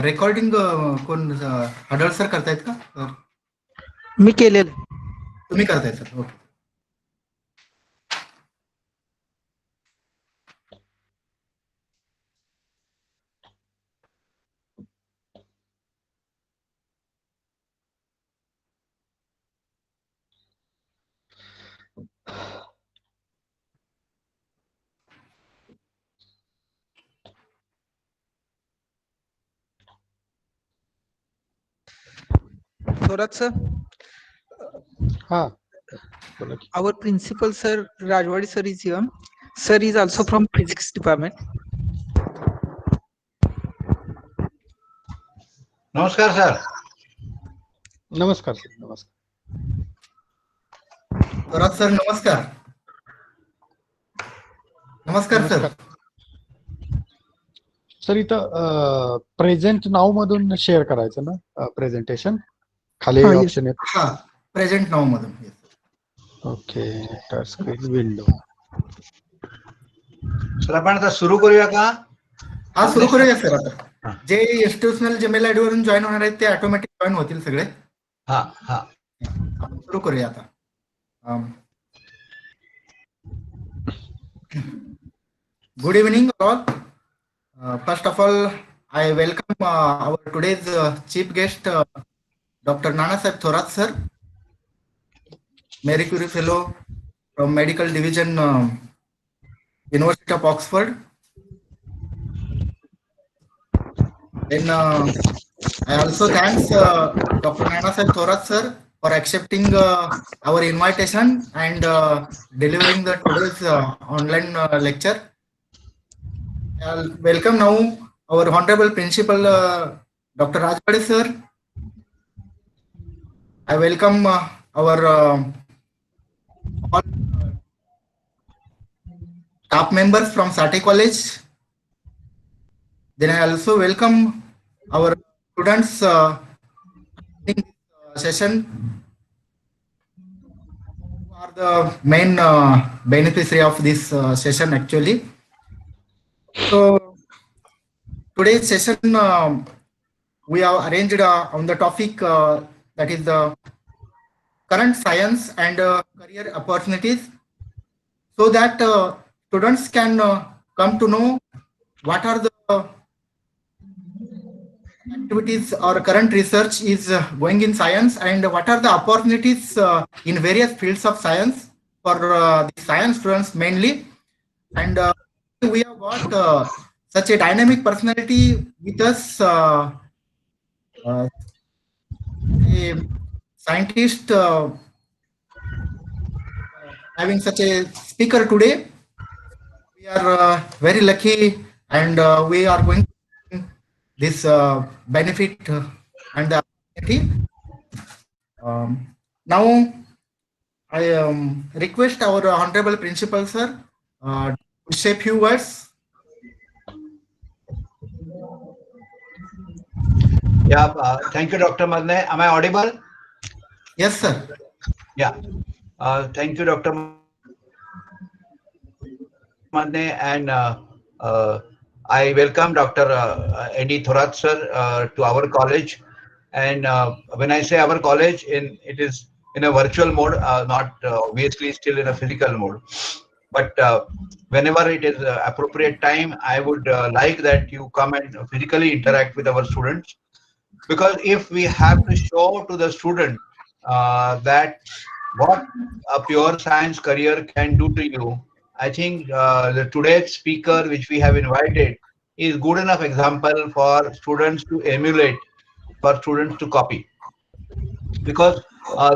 Recording कोण हडळ sir करतायत का सर? मी केलेलं आहे. तुम्ही करताय सर? ओके. थोरात सर, हा बोला की. our principal sir Rajwadi sir is here. Sir is also from physics department. नमस्कार सर. नमस्कार सर. नमस्कार. थोरात सर नमस्कार. नमस्कार सर. सर इथं प्रेझेंट नाव मधून शेअर करायचं ना प्रेझेंटेशन, खाली हा, yes. ऑप्शन आहे. हा, प्रेझेंट नाव मधून. Yes. Okay, touch screen window. Sir आपण आता सुरू करूया का? हा, सुरू करूया सर. आता जे इंस्टिट्यूशनल जीमेल आयडी वरून जॉईन होणार आहेत ते ऑटोमॅटिक जॉईन होतील सगळे. हा हा. आपण सुरू करूया आता. Good evening all. First of all, I welcome our today's chief guest, Dr. Nanasaheb Thorat sir, Marie Curie Fellow from Medical Division, University of Oxford. Then I also thanks Dr. Nanasaheb Thorat sir for accepting our invitation and delivering the today's online lecture. I'll welcome now our Honorable Principal Dr. Rajwade sir. I welcome our all staff members from Sate College. Then I also welcome our students in this session who are the main beneficiary of this session actually. So today's session we have arranged on the topic that is the current science and career opportunities, so that students can come to know what are the activities or current research is going in science and what are the opportunities in various fields of science for the science students mainly. And we have got such a dynamic personality with us, a scientist having such a speaker today. We are very lucky, and we are going to this benefit and the opportunity. Now, I request our Honorable Principal sir to say a few words. Yeah, thank you, Dr. Madne. Am I audible? Yes, sir. Yeah. Thank you, Dr. Madne, and I welcome Dr. N.D. Thorat sir to our college. And when I say our college, it is in a virtual mode, not obviously still in a physical mode. But whenever it is appropriate time, I would like that you come and physically interact with our students, because if we have to show to the student that what a pure science career can do to you, I think the today's speaker which we have invited is good enough example for students to emulate, for students to copy, because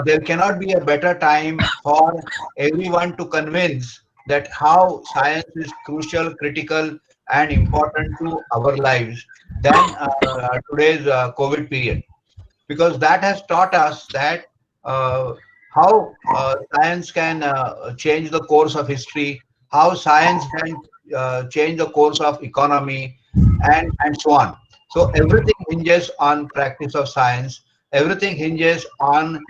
there cannot be a better time for everyone to convince that how science is crucial, critical, and important to our lives than today's COVID period, because that has taught us that how science can change the course of history, how science can change the course of economy, and so on. So everything hinges on practice of science. Everything hinges on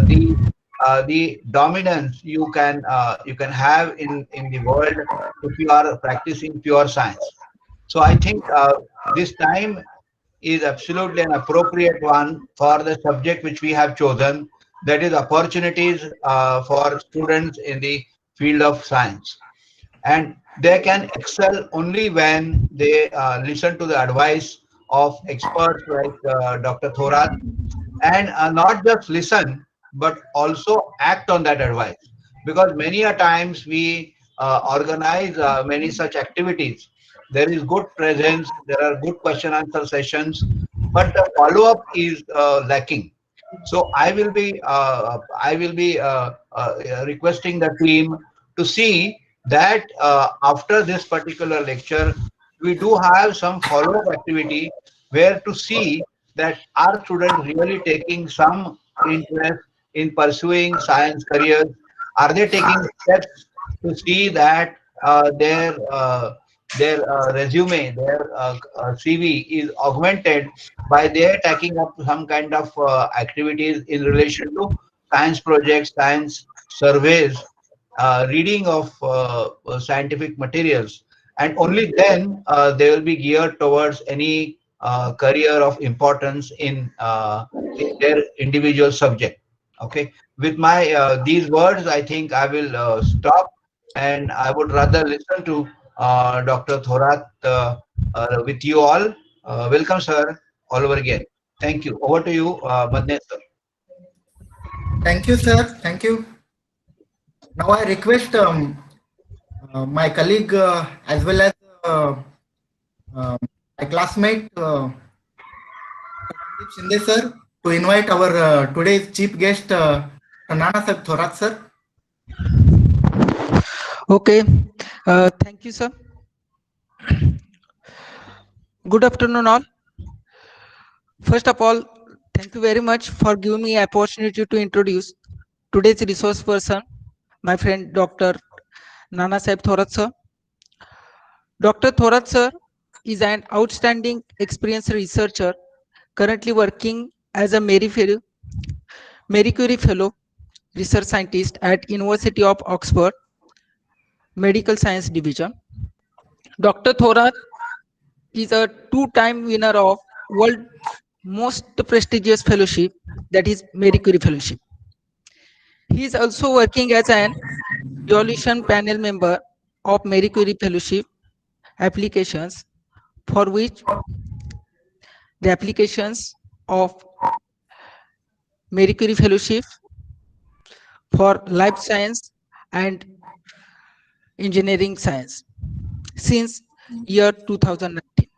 the dominance you can have in the world if you are practicing pure science. So I think this time is absolutely an appropriate one for the subject which we have chosen, that is opportunities for students in the field of science. And they can excel only when they listen to the advice of experts like Dr. Thorat, and not just listen but also act on that advice, because many a times we organize many such activities. There is good presence, there are good question answer sessions, but the follow up is lacking. So I will be requesting the team to see that after this particular lecture we do have some follow up activity, where to see that are students really taking some interest in pursuing science careers? Are they taking steps to see that their resume, their CV is augmented by their taking up some kind of activities in relation to science projects, science surveys, reading of scientific materials, and only then they will be geared towards any career of importance in their individual subject. Okay, with my these words, I think I will stop, and I would rather listen to Dr. Thorat with you all. Welcome, sir, all over again. Thank you. Over to you, Madne sir. Thank you, sir. Thank you. Now I request my colleague as well as my classmate Sandeep Shinde sir to invite our today's chief guest Nana Saheb Thorat sir. Okay. Thank you, sir. Good afternoon, all. First of all, thank you very much for giving me opportunity to introduce today's resource person, my friend Dr. Nana Saheb Thorat sir. Dr. Thorat sir is an outstanding experienced researcher currently working as a Marie Curie Fellow research scientist at University of Oxford Medical Science Division. Dr. Thorat is a two-time winner of world most prestigious fellowship, that is Marie Curie Fellowship. He is also working as an evaluation panel member of Marie Curie Fellowship applications, for which the applications of Marie Curie Fellowship for life science and engineering science since year 2019.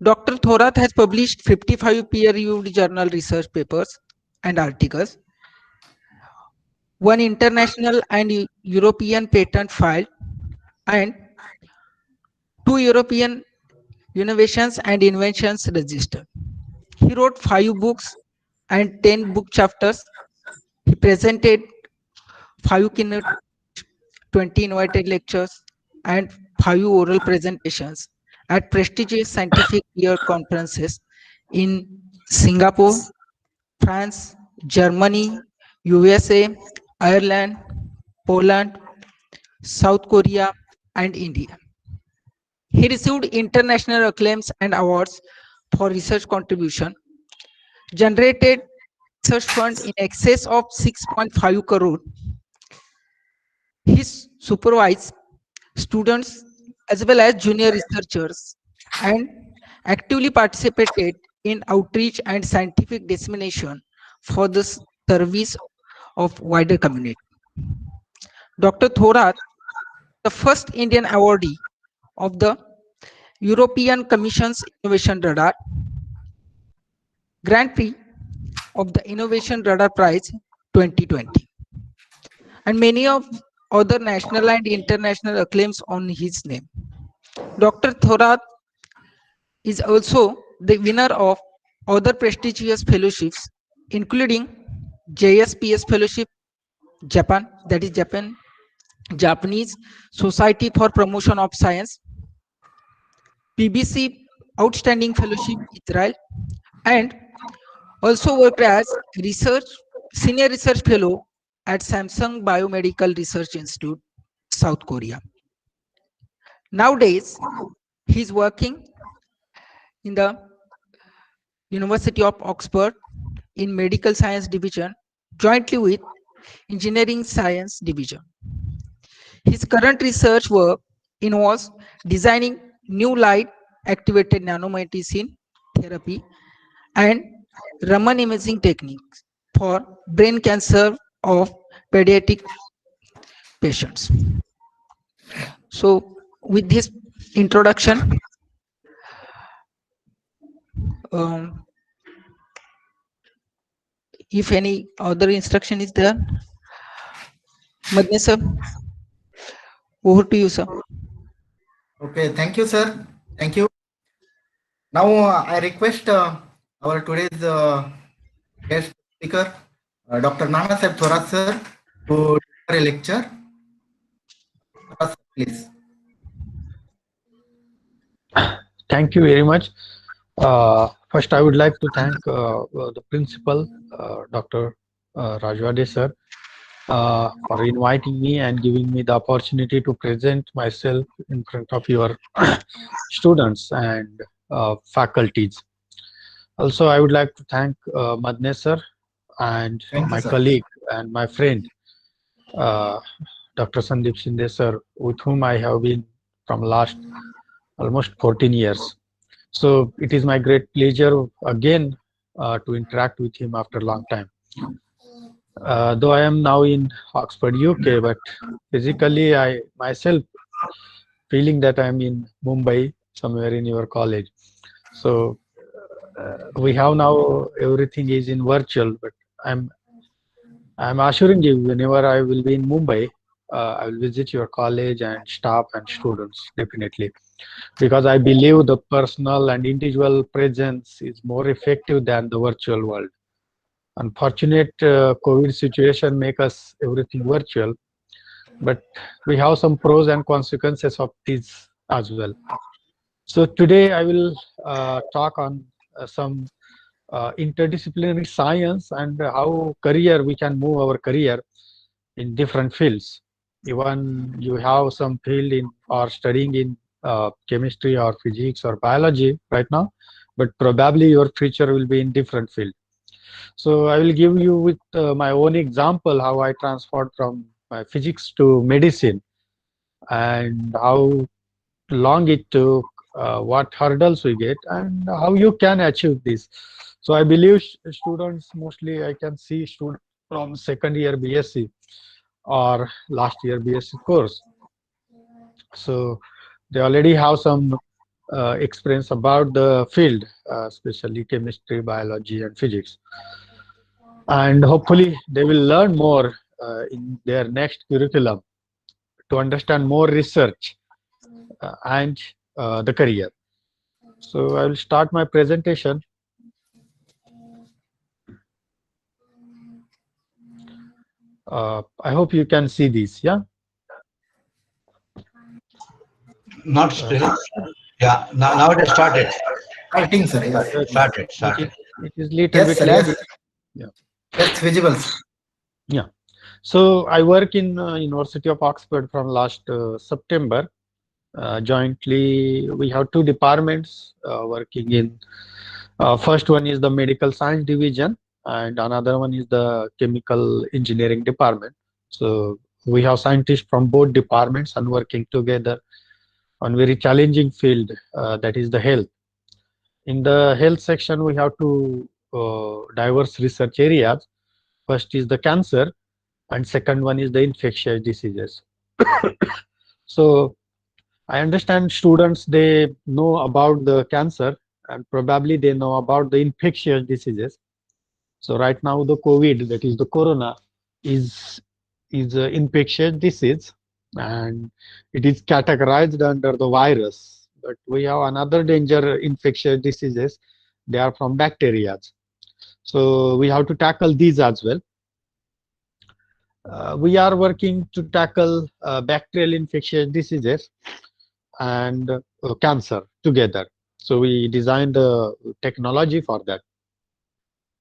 Dr. Thorat has published 55 peer-reviewed journal research papers and articles, one international and European patent filed, and 2 European innovations and inventions registered. He wrote 5 books and 10 book chapters. He presented 5 keynote, 20 invited lectures, and 5 oral presentations at prestigious scientific year conferences in Singapore, France, Germany, USA, Ireland, Poland, South Korea, and India. He received international acclaims and awards for research contribution, generated research fund in excess of 6.5 crore. He supervised students as well as junior researchers and actively participated in outreach and scientific dissemination for the service of wider community. Dr. Thorat, the first Indian awardee of the European Commission's Innovation Radar, Grand Prix of the Innovation Radar Prize 2020, and many of other national and international acclaims on his name. Dr. Thorat is also the winner of other prestigious fellowships, including JSPS Fellowship, Japan, that is Japanese Society for Promotion of Science, PBC Outstanding Fellowship, Israel, and also worked as senior research fellow at Samsung Biomedical Research Institute, South Korea. Nowadays, he is working in the University of Oxford in Medical Science Division, jointly with Engineering Science Division. His current research work involves designing new light activated nanomedicine therapy and Raman imaging techniques for brain cancer of pediatric patients. So, with this introduction, um, if any other instruction is there, Madne sir, over to you, sir. Okay, thank you, sir. Thank you. Now I request our today's guest speaker, Dr. Nana Sahib Thorat sir, to deliver a lecture. Thorat sir, please. Thank you very much. First, I would like to thank the principal, Dr. Rajwade sir, for inviting me and giving me the opportunity to present myself in front of your students and faculties. Also, I would like to thank Madne sir and Thank you, my sir. colleague and my friend, Dr. Sandeep Shinde sir, with whom I have been from last almost 14 years. So it is my great pleasure again to interact with him after a long time. Though I am now in Oxford, UK, but physically I myself feeling that I'm in Mumbai, somewhere in your college. So we have now everything is in virtual, but I'm assuring you, whenever I will be in Mumbai, I will visit your college and staff and students definitely, because I believe the personal and individual presence is more effective than the virtual world. Unfortunate COVID situation make us everything virtual, but we have some pros and consequences of this as well. So today I will talk on some interdisciplinary science and how career we can move our career in different fields. Even you have some field in or studying in chemistry or physics or biology right now, but probably your future will be in different field. So I will give you with my own example how I transferred from my physics to medicine and how long it took, what hurdles we get, and how you can achieve this. So I believe students, mostly I can see students from second year BSc or last year BSc course. So they already have some experience about the field, especially chemistry, biology, and physics. And hopefully they will learn more in their next curriculum to understand more research and the career. So I will start my presentation. I hope you can see this, yeah? Not still. Yeah, now it has started. I think, sir. Yes. Started. It is little Yes, bit sir. laggy. Yes. Yeah. Yes, visible. Yeah. So I work in University of Oxford from last September. Jointly, we have two departments working in. First one is the medical science division, and another one is the chemical engineering department. So we have scientists from both departments and working together on very challenging field that is the health. In the health section, we have two diverse research areas. First is the cancer, and second one is the infectious diseases. So I understand students, they know about the cancer and probably they know about the infectious diseases. So right now the COVID, that is the corona, is an infectious disease and it is categorized under the virus. But we have another danger infectious diseases. They are from bacteria. So we have to tackle these as well. We are working to tackle bacterial infectious diseases and cancer together. So we designed the technology for that.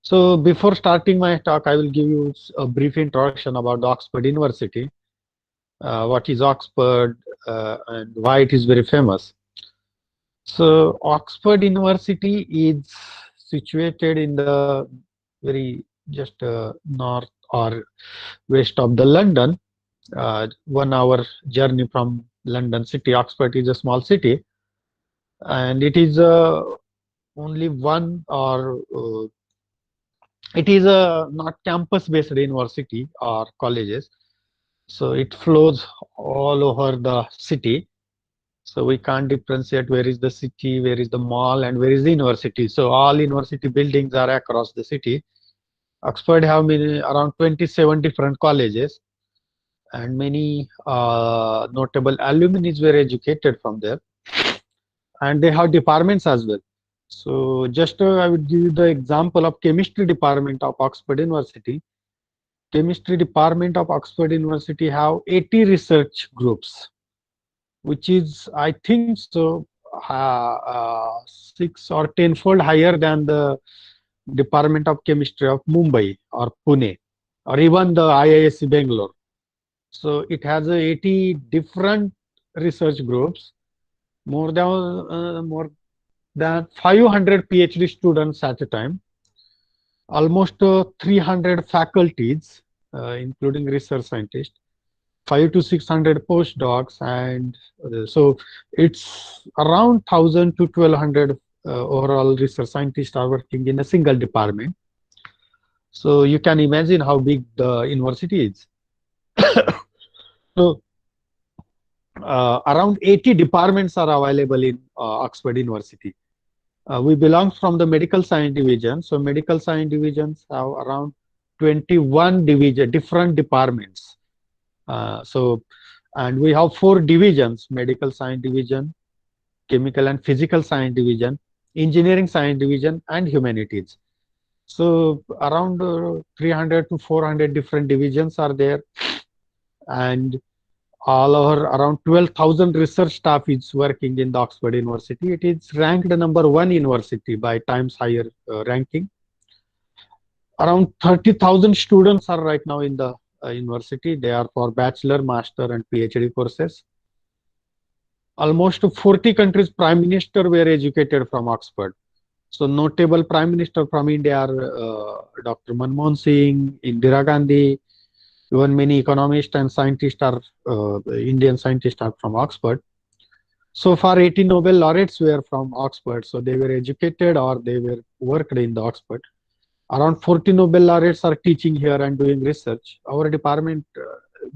So before starting my talk, I will give you a brief introduction about the Oxford University. What is Oxford and why it is very famous. So Oxford University is situated in the very just north or west of the London, 1 hour journey from London city. Oxford is a small city, and it is only one or it is a not campus based university or colleges, so it flows all over the city. So we can't differentiate where is the city, where is the mall, and where is the university. So all university buildings are across the city. Oxford have around 27 different colleges, and many notable alumni were educated from there, and they have departments as well. So just I would give you the example of chemistry department of Oxford University. Chemistry department of Oxford University have 80 research groups, which is, I think so, 6 or 10-fold higher than the Department of Chemistry of Mumbai or Pune, or even the IISc Bangalore. So it has 80 different research groups, more than 500 PhD students at a time, almost 300 faculties, including research scientists, 500 to 600 postdocs, and so it's around 1000 to 1200 overall research scientists are working in a single department. So you can imagine how big the university is. So around 80 departments are available in Oxford University. We belong from the medical science division. So medical science divisions have around 21 different departments. And we have 4 divisions: medical science division, chemical and physical science division, engineering science division, and humanities. So around 300 to 400 different divisions are there, and all over around 12,000 research staff is working in the Oxford University. It is ranked number 1 university by Times Higher ranking. Around 30,000 students are right now in the university. They are for bachelor, master, and PhD courses. Almost 40 countries' prime minister were educated from Oxford. So notable prime minister from India are Dr. Manmohan Singh, Indira Gandhi. Even many economists and scientists are Indian scientists are from Oxford. So far, 80 Nobel laureates were from Oxford. So they were educated or they were worked in the Oxford. Around 40 Nobel laureates are teaching here and doing research. Our department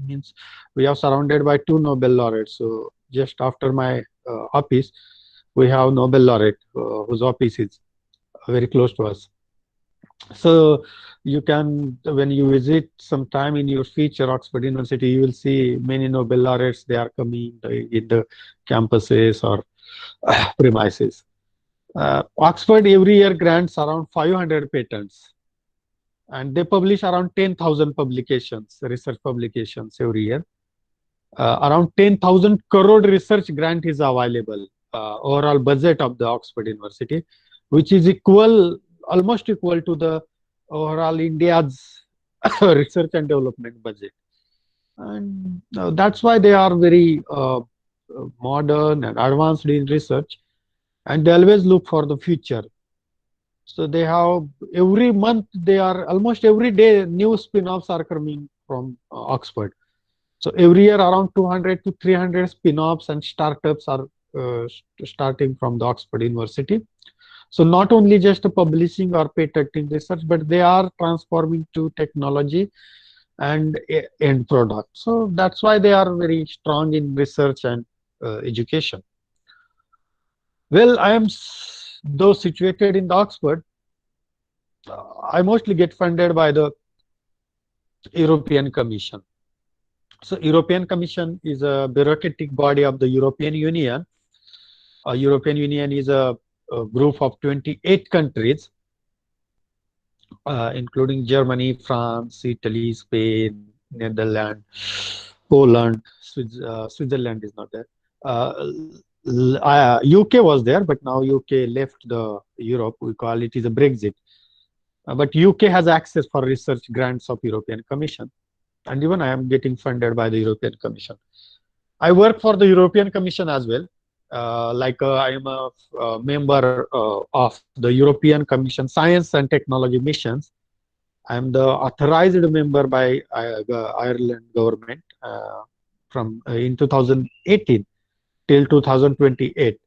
means we are surrounded by 2 Nobel laureates. So just after my office, we have Nobel laureate whose office is very close to us. So you can, when you visit sometime in your future Oxford University, you will see many Nobel laureates. They are coming in the campuses or premises. Oxford every year grants around 500 patents, and they publish around 10,000 publications, research publications every year. Around 10,000 crore research grant is available, overall budget of the Oxford University, which is almost equal to the overall India's research and development budget. And that's why they are very modern and advanced in research, and they always look for the future. So they have every month, they are almost every day new spin-offs are coming from Oxford. So every year around 200 to 300 spin-offs and startups are starting from the Oxford University. So not only just publishing or patenting research, but they are transforming to technology and end product. So that's why they are very strong in research and education. Well, I am though situated in the Oxford, I mostly get funded by the European Commission. So European Commission is a bureaucratic body of the European Union. European Union is a group of 28 countries, including Germany, France, Italy, Spain, Netherlands, Poland, Switzerland is not there. UK was there, but now UK left the Europe. We call it is a Brexit. But UK has access for research grants of European Commission, and even I am getting funded by the European Commission. I work for the European Commission as well. I am a member of the European Commission Science and Technology Missions. I am the authorized member by the Ireland government from in 2018 till 2028.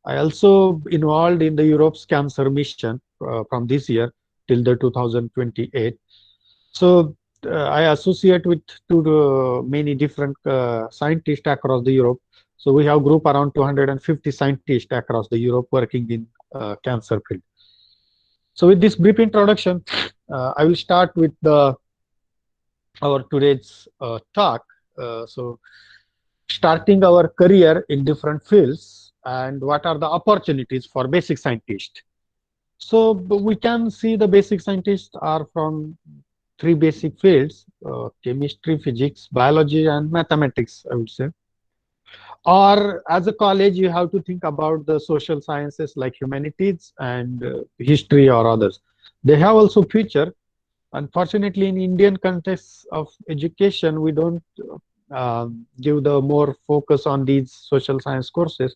I also involved in the Europe's Cancer Mission from this year till the 2028. So I associate with many different scientists across the Europe. So we have group around 250 scientists across the Europe working in cancer field. So with this brief introduction, I will start with our today's talk. So starting our career in different fields and what are the opportunities for basic scientists. So we can see the basic scientists are from three basic fields: chemistry, physics, biology, and mathematics, I would say. Or as a college, you have to think about the social sciences like humanities and history or others. They have also future. Unfortunately, in Indian context of education, we don't give the more focus on these social science courses.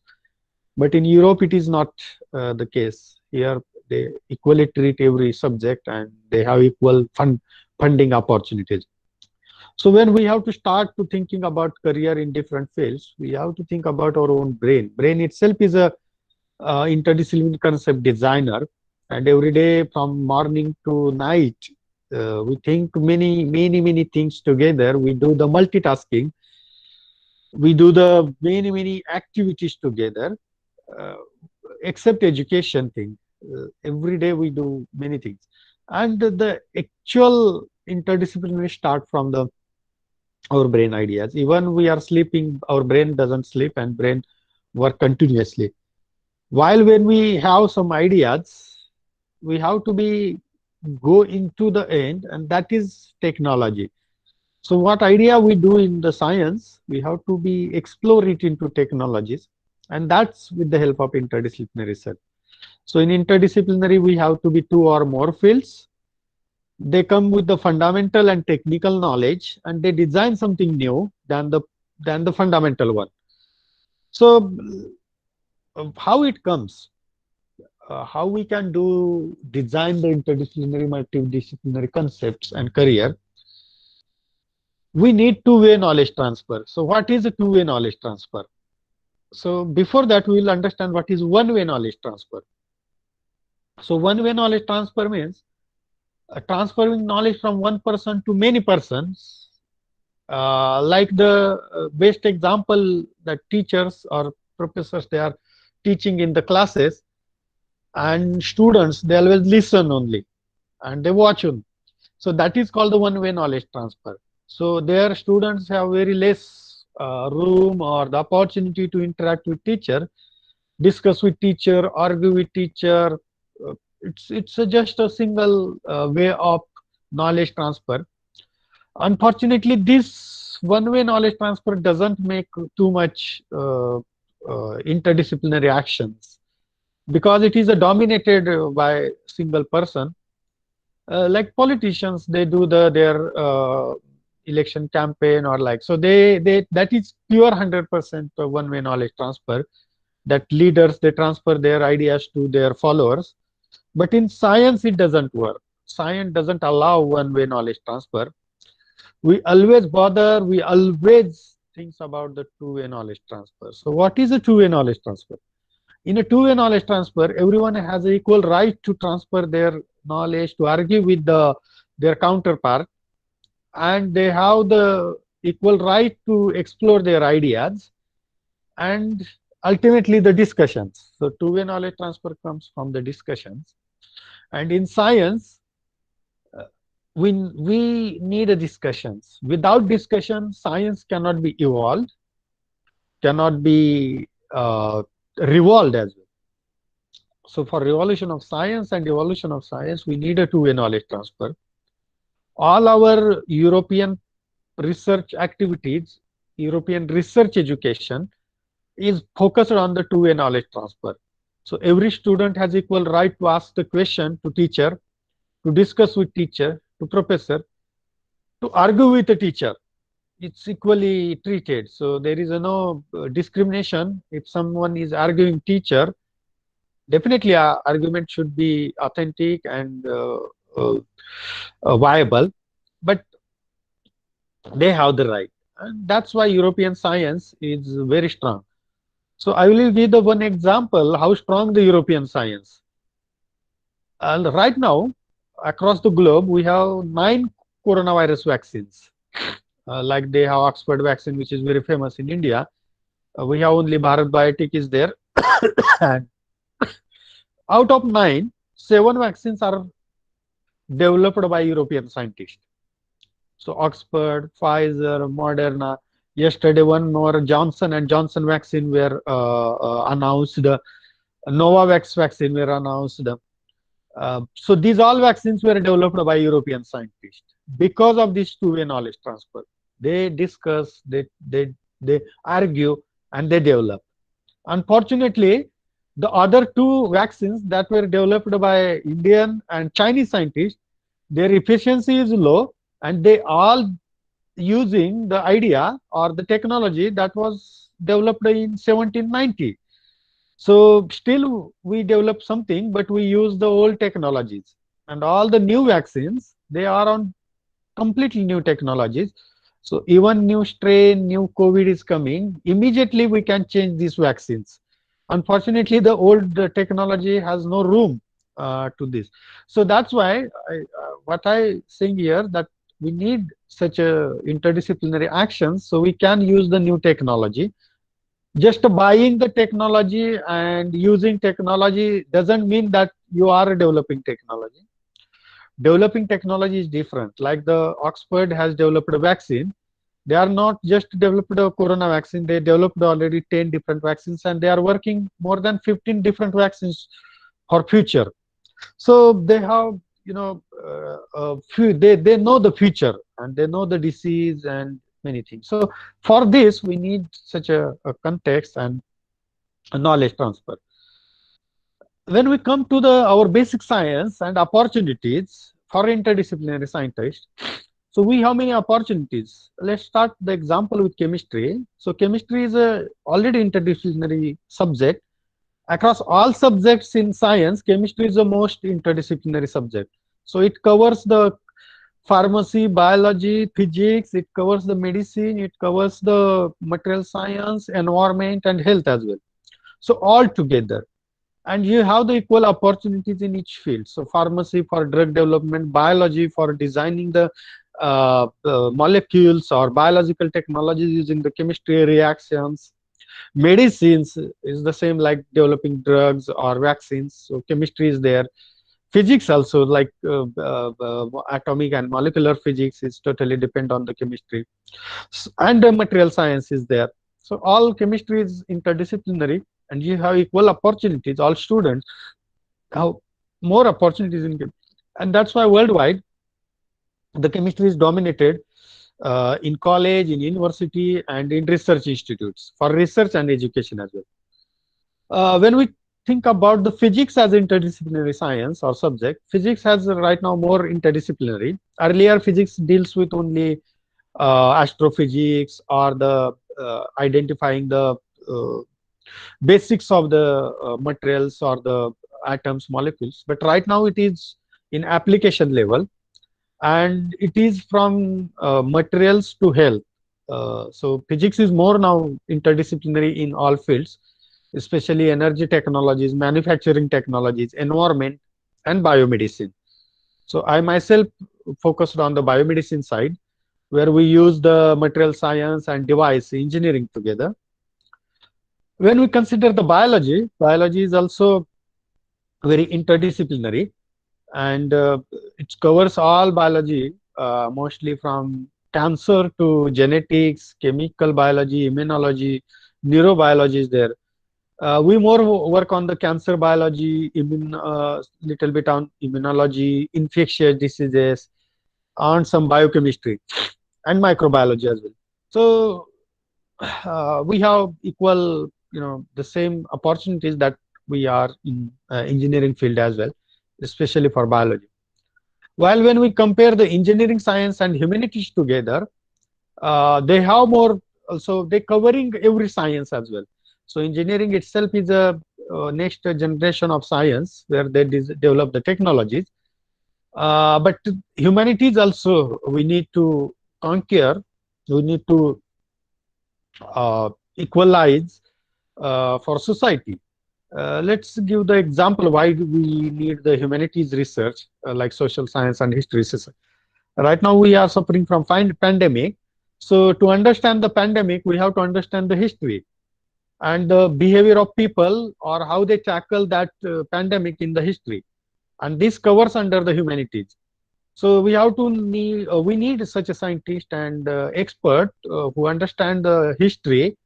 But in Europe, it is not the case. Here, they equally treat every subject and they have equal funding opportunities. So when we have to start to thinking about career in different fields, we have to think about our own brain. Brain itself is a interdisciplinary concept designer, and every day from morning to night, we think many things together. We do the multitasking. We do the many activities together, except education thing. Every day we do many things, and the actual interdisciplinary start from our brain ideas. Even we are sleeping, our brain doesn't sleep and brain work continuously. While when we have some ideas, we have to go into the end, and that is technology. So what idea we do in the science, we have to explore it into technologies, and that's with the help of interdisciplinary research. So in interdisciplinary, we have to be two or more fields. They come with the fundamental and technical knowledge, and they design something new than the fundamental one. So how it comes, how we can design the interdisciplinary, multidisciplinary concepts and career. We need two-way knowledge transfer. So what is a two-way knowledge transfer? So before that, we will understand what is one-way knowledge transfer. So one-way knowledge transfer means transferring knowledge from one person to many persons. Like the best example that teachers or professors, they are teaching in the classes, and students, they always listen only and they watch only. So that is called the one-way knowledge transfer. So their students have very less room or the opportunity to interact with teacher, discuss with teacher, argue with teacher. It's just a single way of knowledge transfer. Unfortunately, this one-way knowledge transfer doesn't make too much interdisciplinary actions, because it is dominated by single person. Like politicians, they do their election campaign or like, so that is pure 100% one-way knowledge transfer. That leaders, they transfer their ideas to their followers. But in science, it doesn't work. Science doesn't allow one-way knowledge transfer. We always think about the two-way knowledge transfer. So what is a two-way knowledge transfer? In a two-way knowledge transfer, everyone has an equal right to transfer their knowledge, to argue with their counterpart, and they have the equal right to explore their ideas, and ultimately the discussions. So two-way knowledge transfer comes from the discussions. And in science, we need a discussions. Without discussion, science cannot be evolved, cannot be revolved as well. So for revolution of science and evolution of science, we need a two-way knowledge transfer. All our European research activities, European research education is focused on the two-way knowledge transfer. So every student has equal right to ask the question to teacher, to discuss with teacher, to professor, to argue with the teacher. it's equally treated. So there is no discrimination. If someone is arguing teacher, definitely argument should be authentic and uh, viable, but they have the right, and that's why European science is very strong. So I will give the one example how strong the European science. And right now, across the globe, we have 9 coronavirus vaccines. Like they have Oxford vaccine, which is very famous in India. We have only Bharat Biotech is there. And out of 9, 7 vaccines are developed by European scientists. So Oxford, Pfizer, Moderna. Yesterday, one more Johnson and Johnson vaccine were announced. The Novavax vaccine were announced. So these all vaccines were developed by European scientists because of this two-way knowledge transfer. They discuss, they argue, and they develop. Unfortunately, the other 2 vaccines that were developed by Indian and Chinese scientists, their efficiency is low, and they all using the idea or the technology that was developed in 1790. So still we develop something, but we use the old technologies. And all the new vaccines, they are on completely new technologies. So even new strain, new COVID is coming, immediately we can change these vaccines. Unfortunately, the old technology has no room to this. So that's why what I saying here, that we need such a interdisciplinary action so we can use the new technology. Just buying the technology and using technology doesn't mean that you are developing technology. Developing technology is different. Like the Oxford has developed a vaccine. They are not just developed a corona vaccine. They developed already 10 different vaccines, and they are working more than 15 different vaccines for future. So they have, they know the future, and they know the disease and many things. So for this, we need such a context and a knowledge transfer. When we come to our basic science and opportunities for interdisciplinary scientists, so we have many opportunities. Let's start the example with chemistry. So chemistry is a already interdisciplinary subject. Across all subjects in science, chemistry is the most interdisciplinary subject. So it covers the pharmacy, biology, physics, it covers the medicine, it covers the material science, environment, and health as well. So all together. And you have the equal opportunities in each field. So pharmacy for drug development, biology for designing the molecules or biological technologies using the chemistry reactions. Medicines is the same, like developing drugs or vaccines. So chemistry is there. Physics also, like atomic and molecular physics is totally depend on the chemistry. And the material science is there. So all chemistry is interdisciplinary, and you have equal opportunities. All students have more opportunities in chemistry, and that's why worldwide the chemistry is dominated in college, in university, and in research institutes for research and education as well. When we think about the physics as interdisciplinary science or subject, physics has right now more interdisciplinary. Earlier, physics deals with only astrophysics or the identifying the basics of the materials or the atoms, molecules. But right now it is in application level, and it is from materials to health. So physics is more now interdisciplinary in all fields, especially energy technologies, manufacturing technologies, environment, and biomedicine. So I myself focused on the biomedicine side, where we use the material science and device engineering together. When we consider the biology, biology is also very interdisciplinary, and it covers all biology, mostly from cancer to genetics, chemical biology, immunology, neurobiology is there. We more work on the cancer biology, little bit on immunology, infectious diseases, and some biochemistry and microbiology as well. So we have equal, the same opportunities that we are in engineering field as well, especially for biology. While when we compare the engineering science and humanities together, They have more, also they covering every science as well. So engineering itself is a next generation of science where they develop the technologies. But humanities also we need to conquer, we need to equalize for society. Let's give the example why do we need the humanities research like social science and history research. Right now we are suffering from pandemic. So to understand the pandemic, we have to understand the history and the behavior of people or how they tackle that pandemic in the history. And this covers under the humanities. So we have to need, we need such a scientist and expert who understand the history,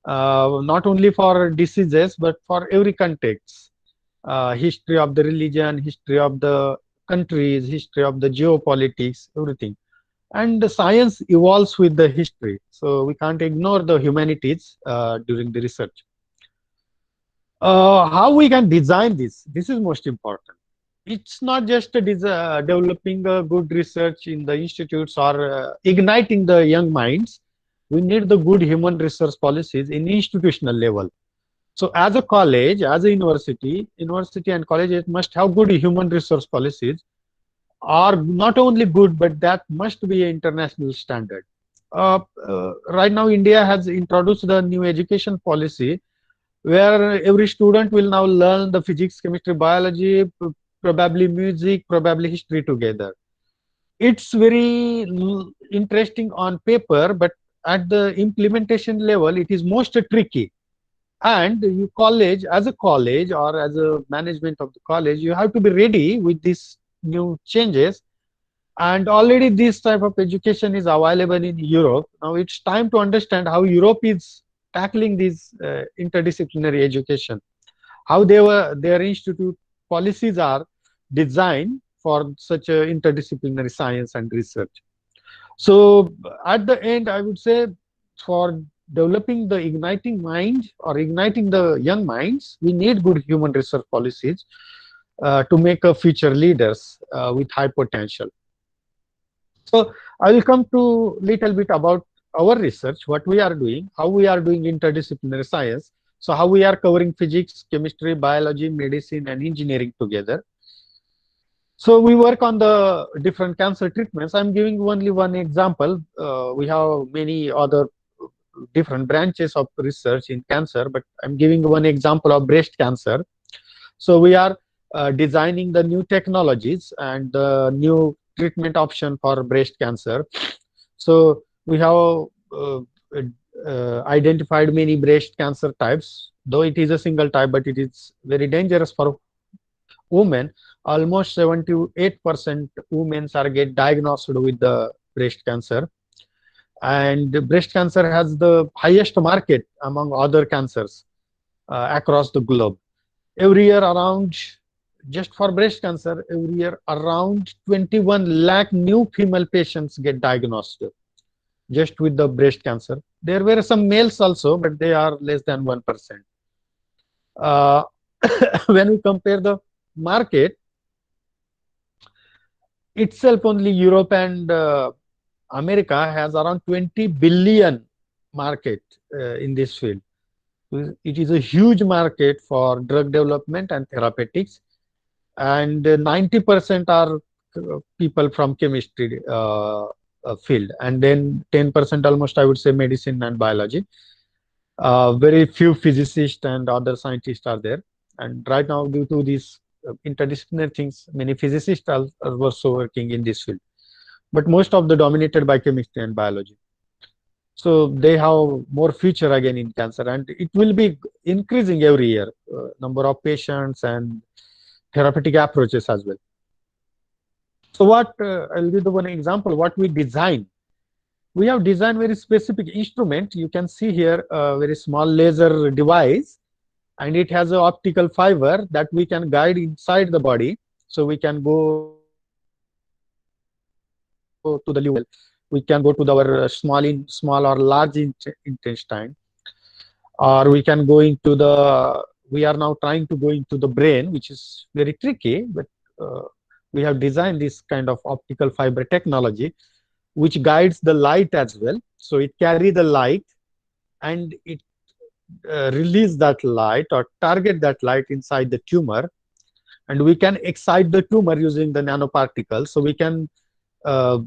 not only for diseases, but for every context. History of the religion, history of the countries, history of the geopolitics, everything. And the science evolves with the history. So we can't ignore the humanities during the research. How we can design this? This is most important. It's not just developing a good research in the institutes or igniting the young minds. We need the good human resource policies in institutional level. So as a college, as a university and colleges must have good human resource policies, are not only good, but that must be an international standard. Right now, India has introduced the new education policy where every student will now learn the physics, chemistry, biology, probably music, probably history together. It's very interesting on paper, but at the implementation level, it is most tricky. And you college, as a college or as a management of the college, you have to be ready with these new changes. And already this type of education is available in Europe. Now it's time to understand how Europe is tackling this interdisciplinary education, how their institute policies are designed for such a interdisciplinary science and research. So at the end, I would say for developing the igniting mind or igniting the young minds, we need good human research policies to make a future leaders with high potential. So I will come to little bit about our research, what we are doing, how we are doing interdisciplinary science. So how we are covering physics, chemistry, biology, medicine, and engineering together. So we work on the different cancer treatments. I'm giving only one example. We have many other different branches of research in cancer, but I'm giving one example of breast cancer. So we are designing the new technologies and the new treatment option for breast cancer. So we have identified many breast cancer types, though it is a single type, but it is very dangerous for women. Almost 78% women are get diagnosed with the breast cancer. And breast cancer has the highest market among other cancers across the globe. Every year around, just for breast cancer, every year around 21 lakh new female patients get diagnosed just with the breast cancer. There were some males also, but they are less than 1%. When we compare the market itself, only Europe and America has around 20 billion market in this field. It is a huge market for drug development and therapeutics, and 90% are people from chemistry field, and then 10% almost I would say medicine and biology. Very few physicists and other scientists are there, and right now due to these interdisciplinary things, many physicists are also working in this field, but most of the dominated by chemistry and biology. So they have more future again in cancer, and it will be increasing every year, number of patients and therapeutic approaches as well. So what, I'll give the one example, what we design. We have designed very specific instrument. You can see here a very small laser device, and it has an optical fiber that we can guide inside the body. So we can go to the liver, we can go to our small or large intestine, or we can go into the, we are now trying to go into the brain, which is very tricky, but we have designed this kind of optical fiber technology which guides the light as well. So it carry the light and it release that light or target that light inside the tumor, and we can excite the tumor using the nanoparticles. So we can guide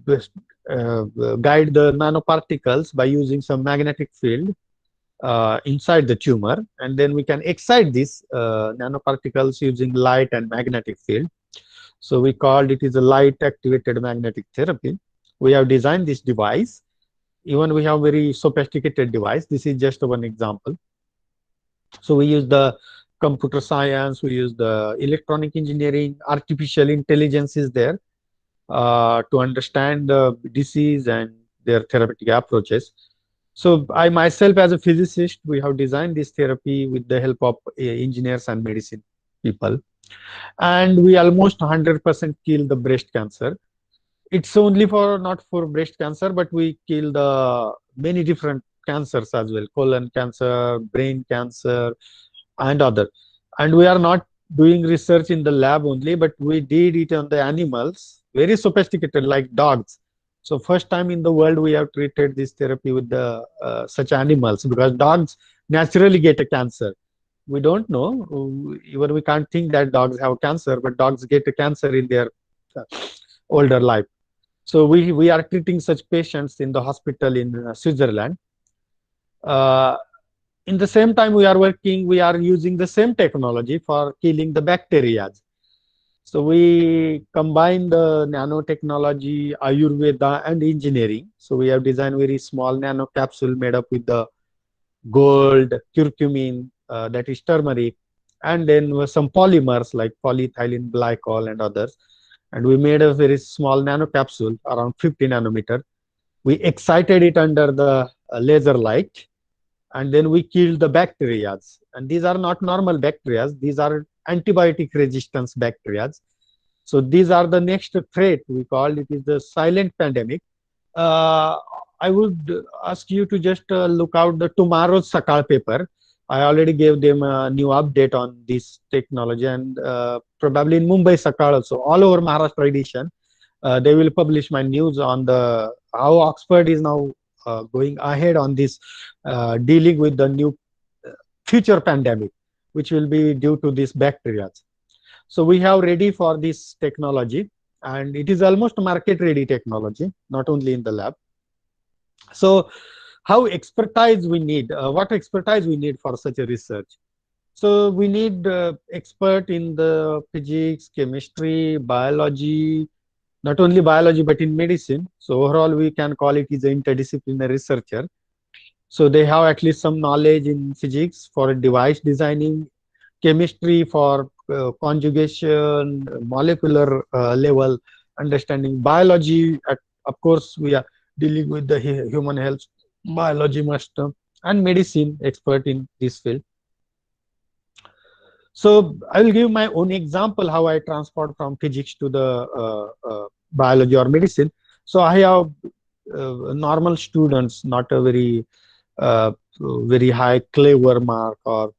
the nanoparticles by using some magnetic field inside the tumor, and then we can excite these nanoparticles using light and magnetic field. So we called it is a light activated magnetic therapy. We have designed this device. Even we have very sophisticated device. This is just one example. So we use the computer science, we use the electronic engineering, artificial intelligence is there to understand the disease and their therapeutic approaches. So I myself as a physicist, we have designed this therapy with the help of engineers and medicine people. And we almost 100% kill the breast cancer. It's only for not for breast cancer, but we kill the many different cancers as well, colon cancer, brain cancer, and other. And we are not doing research in the lab only, but we did it on the animals, very sophisticated, like dogs. So first time in the world we have treated this therapy with the such animals, because dogs naturally get a cancer. We don't know, even we can't think that dogs have cancer, but dogs get a cancer in their older life. So we are treating such patients in the hospital in Switzerland. In the same time we are using the same technology for killing the bacteria. So we combine the nanotechnology, Ayurveda, and engineering. So we have designed very small nano capsule made up with the gold, curcumin, that is turmeric, and then some polymers like polyethylene glycol and others. And we made a very small nano capsule around 50 nanometer. We excited it under the laser light, and then we killed the bacteria. And these are not normal bacteria, these are antibiotic resistance bacteria. So these are the next threat. We call it is the silent pandemic. I would ask you to just look out the tomorrow's Sakal paper. I already gave them a new update on this technology, and probably in Mumbai Sakal also, all over Maharashtra edition, they will publish my news on the how Oxford is now going ahead on this, dealing with the new future pandemic, which will be due to these bacteria. So we have ready for this technology, and it is almost market ready technology, not only in the lab. So how expertise we need, what expertise we need for such a research? So we need expert in the physics, chemistry, biology, not only biology, but in medicine. So overall, we can call it is an interdisciplinary researcher. So they have at least some knowledge in physics for device designing, chemistry for conjugation, molecular level understanding, biology. Of course, we are dealing with the human health biology master, and medicine expert in this field. So I will give my own example how I transport from physics to the biology or medicine. So I have normal students, not a very very high clever mark or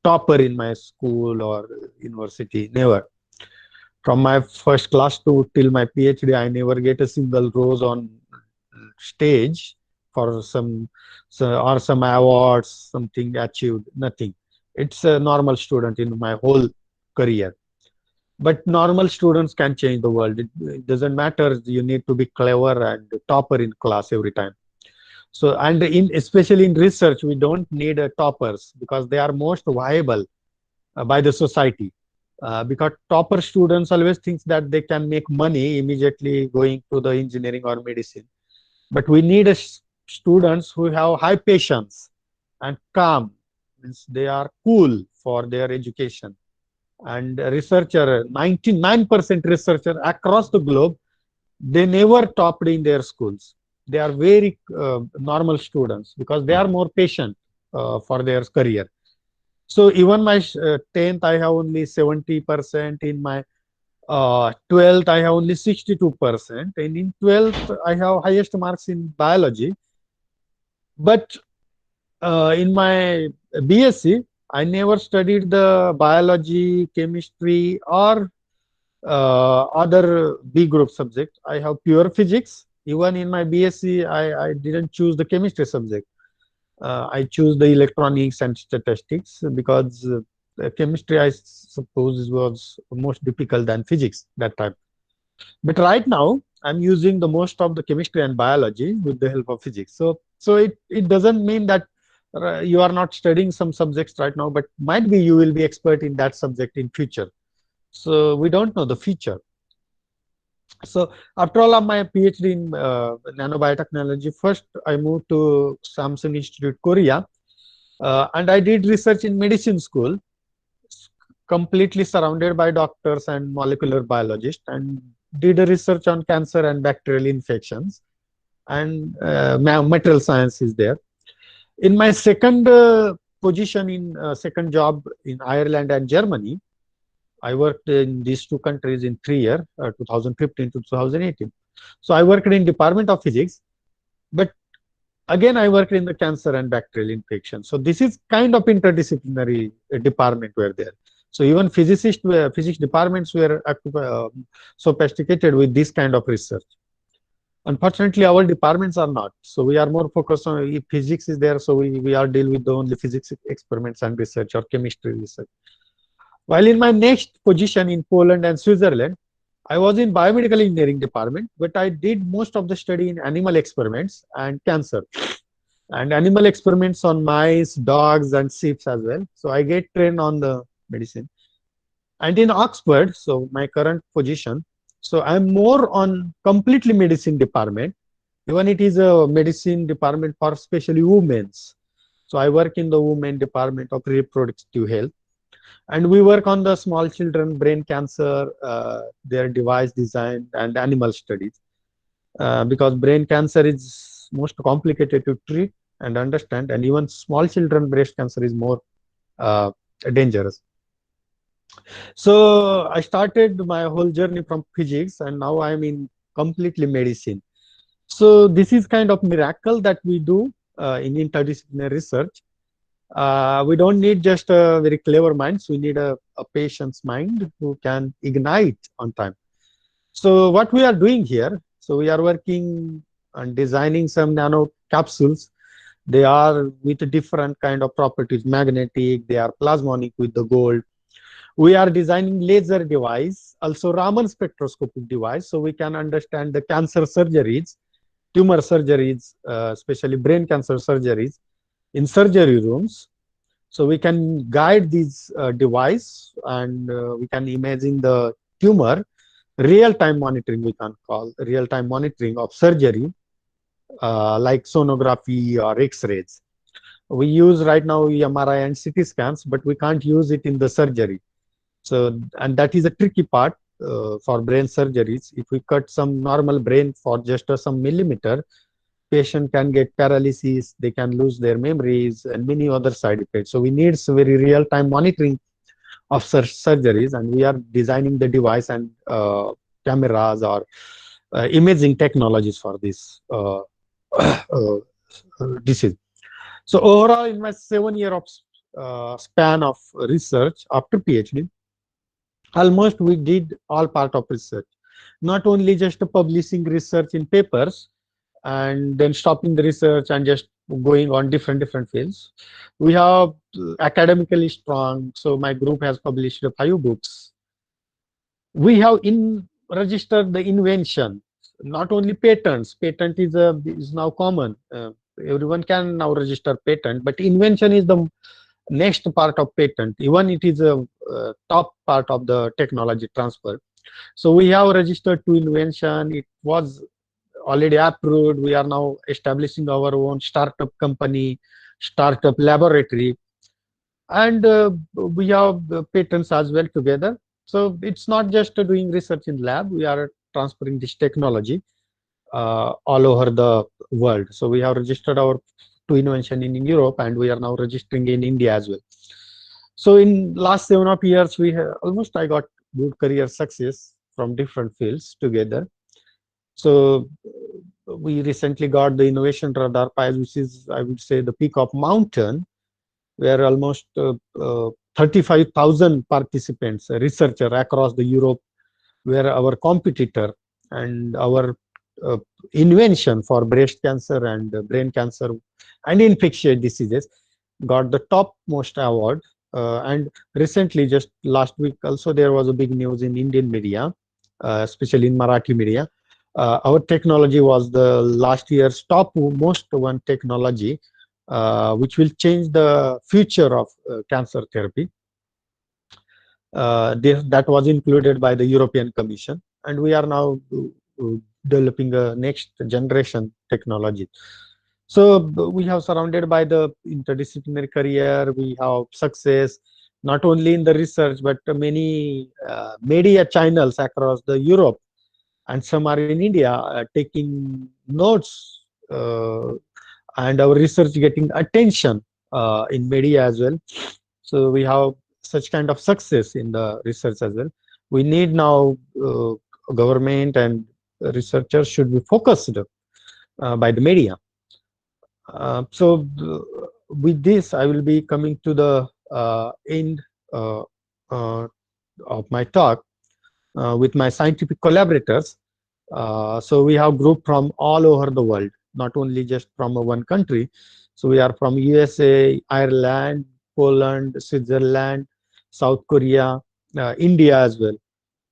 topper in my school or university, never. From my first class to till my PhD, I never get a single rose on stage for some awards, something achieved, nothing. It's a normal student in my whole career. But normal students can change the world. It doesn't matter, you need to be clever and topper in class every time. So, and especially in research, we don't need toppers, because they are most viable by the society. Because topper students always think that they can make money immediately going to the engineering or medicine. But we need students who have high patience and calm, means they are cool for their education. And researcher, 99% researcher across the globe, they never topped in their schools. They are very normal students, because they are more patient for their career. So even my 10th, I have only 70%. In my 12th, I have only 62%. And in 12th, I have highest marks in biology. But in my BSc, I never studied the biology, chemistry, or other B group subject. I have pure physics. Even in my BSc, I didn't choose the chemistry subject. I choose the electronics and statistics because chemistry, I suppose, was most difficult than physics that time. But right now, I'm using the most of the chemistry and biology with the help of physics. So it doesn't mean that you are not studying some subjects right now, but might be you will be expert in that subject in future. So we don't know the future. So after all of my PhD in nanobiotechnology, first I moved to Samsung Institute, Korea, and I did research in medicine school, completely surrounded by doctors and molecular biologists, and did a research on cancer and bacterial infections, and material science is there. In my second position in second job in Ireland and Germany, I worked in these two countries in 3 years, 2015 to 2018. So I worked in Department of Physics, but again I worked in the cancer and bacterial infection. So this is kind of interdisciplinary department were there. So even physics departments were sophisticated with this kind of research. Unfortunately, our departments are not. So we are more focused on if physics is there. So we are deal with the only physics experiments and research or chemistry research. While in my next position in Poland and Switzerland, I was in biomedical engineering department, but I did most of the study in animal experiments and cancer, and animal experiments on mice, dogs, and sheep as well. So I get trained on the medicine. And in Oxford, so my current position, so I'm more on completely medicine department. Even it is a medicine department for especially women's. So I work in the women department of reproductive health. And we work on the small children brain cancer, their device design and animal studies, because brain cancer is most complicated to treat and understand, and even small children breast cancer is more dangerous. So I started my whole journey from physics, and now I'm in completely medicine. So this is kind of miracle that we do in interdisciplinary research. We don't need just a very clever minds. We need a patient's mind who can ignite on time. So what we are doing here, so we are working on designing some nano capsules. They are with different kind of properties, magnetic, they are plasmonic with the gold. We are designing laser device, also Raman spectroscopic device, so we can understand the cancer surgeries, tumor surgeries, especially brain cancer surgeries in surgery rooms. So we can guide this device, and we can imagine the tumor, real-time monitoring, we can call real-time monitoring of surgery, like sonography or X-rays. We use right now MRI and CT scans, but we can't use it in the surgery. So, and that is a tricky part for brain surgeries. If we cut some normal brain for just some millimeter, patient can get paralysis, they can lose their memories and many other side effects. So we need some very real-time monitoring of surgeries, and we are designing the device and cameras or imaging technologies for this disease. So overall, in my 7 year of span of research after PhD, almost we did all part of research, not only just publishing research in papers and then stopping the research and just going on different fields. We have academically strong, so my group has published 5 books. We have registered the invention, not only patents. Patent is now common. Everyone can now register patent, but invention is the next part of patent. Even it is a top part of the technology transfer. So we have registered 2 invention. It was already approved. We are now establishing our own startup company, startup laboratory, and we have patents as well together. So it's not just doing research in lab. We are transferring this technology all over the world. So we have registered our 2 invention in Europe, and we are now registering in India as well. So in last 7 years, we have almost I got good career success from different fields together. So we recently got the Innovation Radar Prize, which is, I would say, the peak of mountain, where almost 35,000 participants, researchers across the Europe, where our competitor and our invention for breast cancer and brain cancer and infectious diseases got the topmost award. And recently, just last week, also there was a big news in Indian media, especially in Marathi media. Our technology was the last year's top most one technology, which will change the future of cancer therapy. That was included by the European Commission, and we are now developing a next generation technology. So we have surrounded by the interdisciplinary career, we have success not only in the research but many media channels across the Europe, and some are in India taking notes, and our research getting attention in media as well. So we have such kind of success in the research as well. We need now government and researchers should be focused by the media. So with this, I will be coming to the end of my talk with my scientific collaborators. So we have group from all over the world, not only just from one country. So we are from USA, Ireland, Poland, Switzerland, South Korea, India as well.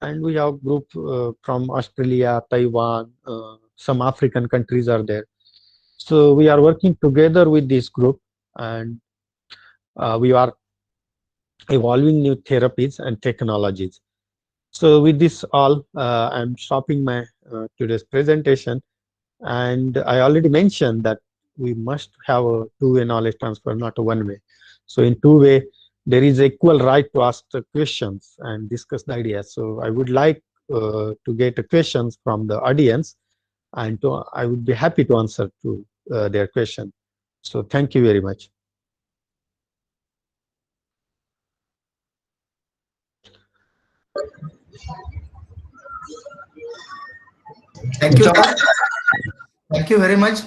And we have group from Australia, Taiwan, some African countries are there. So we are working together with this group, and we are evolving new therapies and technologies. So with this all, I'm stopping my today's presentation. And I already mentioned that we must have a two-way knowledge transfer, not a one-way. So in two-way, there is equal right to ask the questions and discuss the ideas. So I would like to get the questions from the audience, and I would be happy to answer to their question. So thank you very much. Thank you, sir. Thank you very much.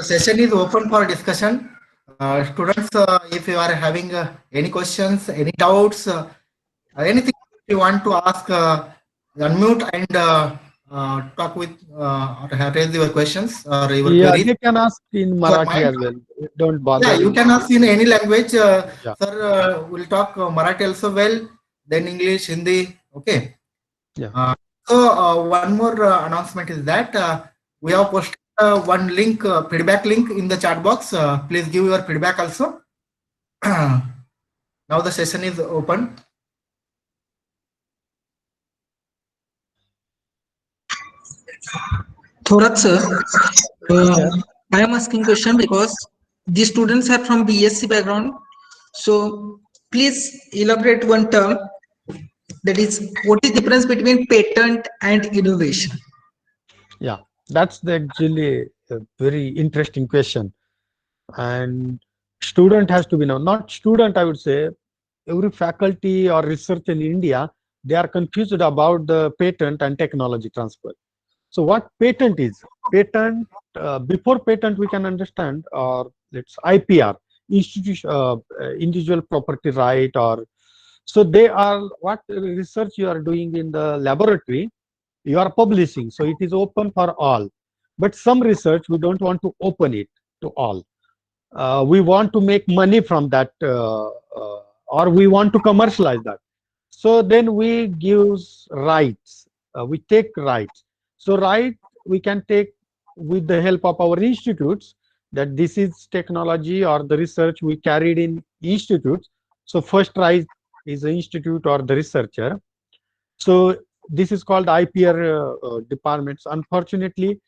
Session is open for discussion. Students, if you are having any questions, any doubts, anything you want to ask, unmute and talk with or raise your questions or your Yeah, queries. they can ask in Marathi as well. Don't bother. Yeah, you can ask in any language. Yeah. Sir, we'll talk Marathi also well, then English, Hindi. Okay. Yeah. So one more announcement is that we have posted one link, feedback link in the chat box. Please give your feedback also. Now the session is open. Thorat sir, I am asking question because the students are from BSc background. So please elaborate one term, that is, what is the difference between patent and innovation? Yeah, that's actually a very interesting question. And student has to be known, not student, I would say, every faculty or researcher in India, they are confused about the patent and technology transfer. So what patent is? Patent, before patent we can understand, or let's IPR, individual property right, or so they are what research you are doing in the laboratory, you are publishing, so it is open for all. But some research we don't want to open it to all. We want to make money from that, or we want to commercialize that. So then we give rights, we take rights. So right, we can take with the help of our institutes, that this is technology or the research we carried in institutes. So first right is the institute or the researcher. So this is called IPR departments. Unfortunately,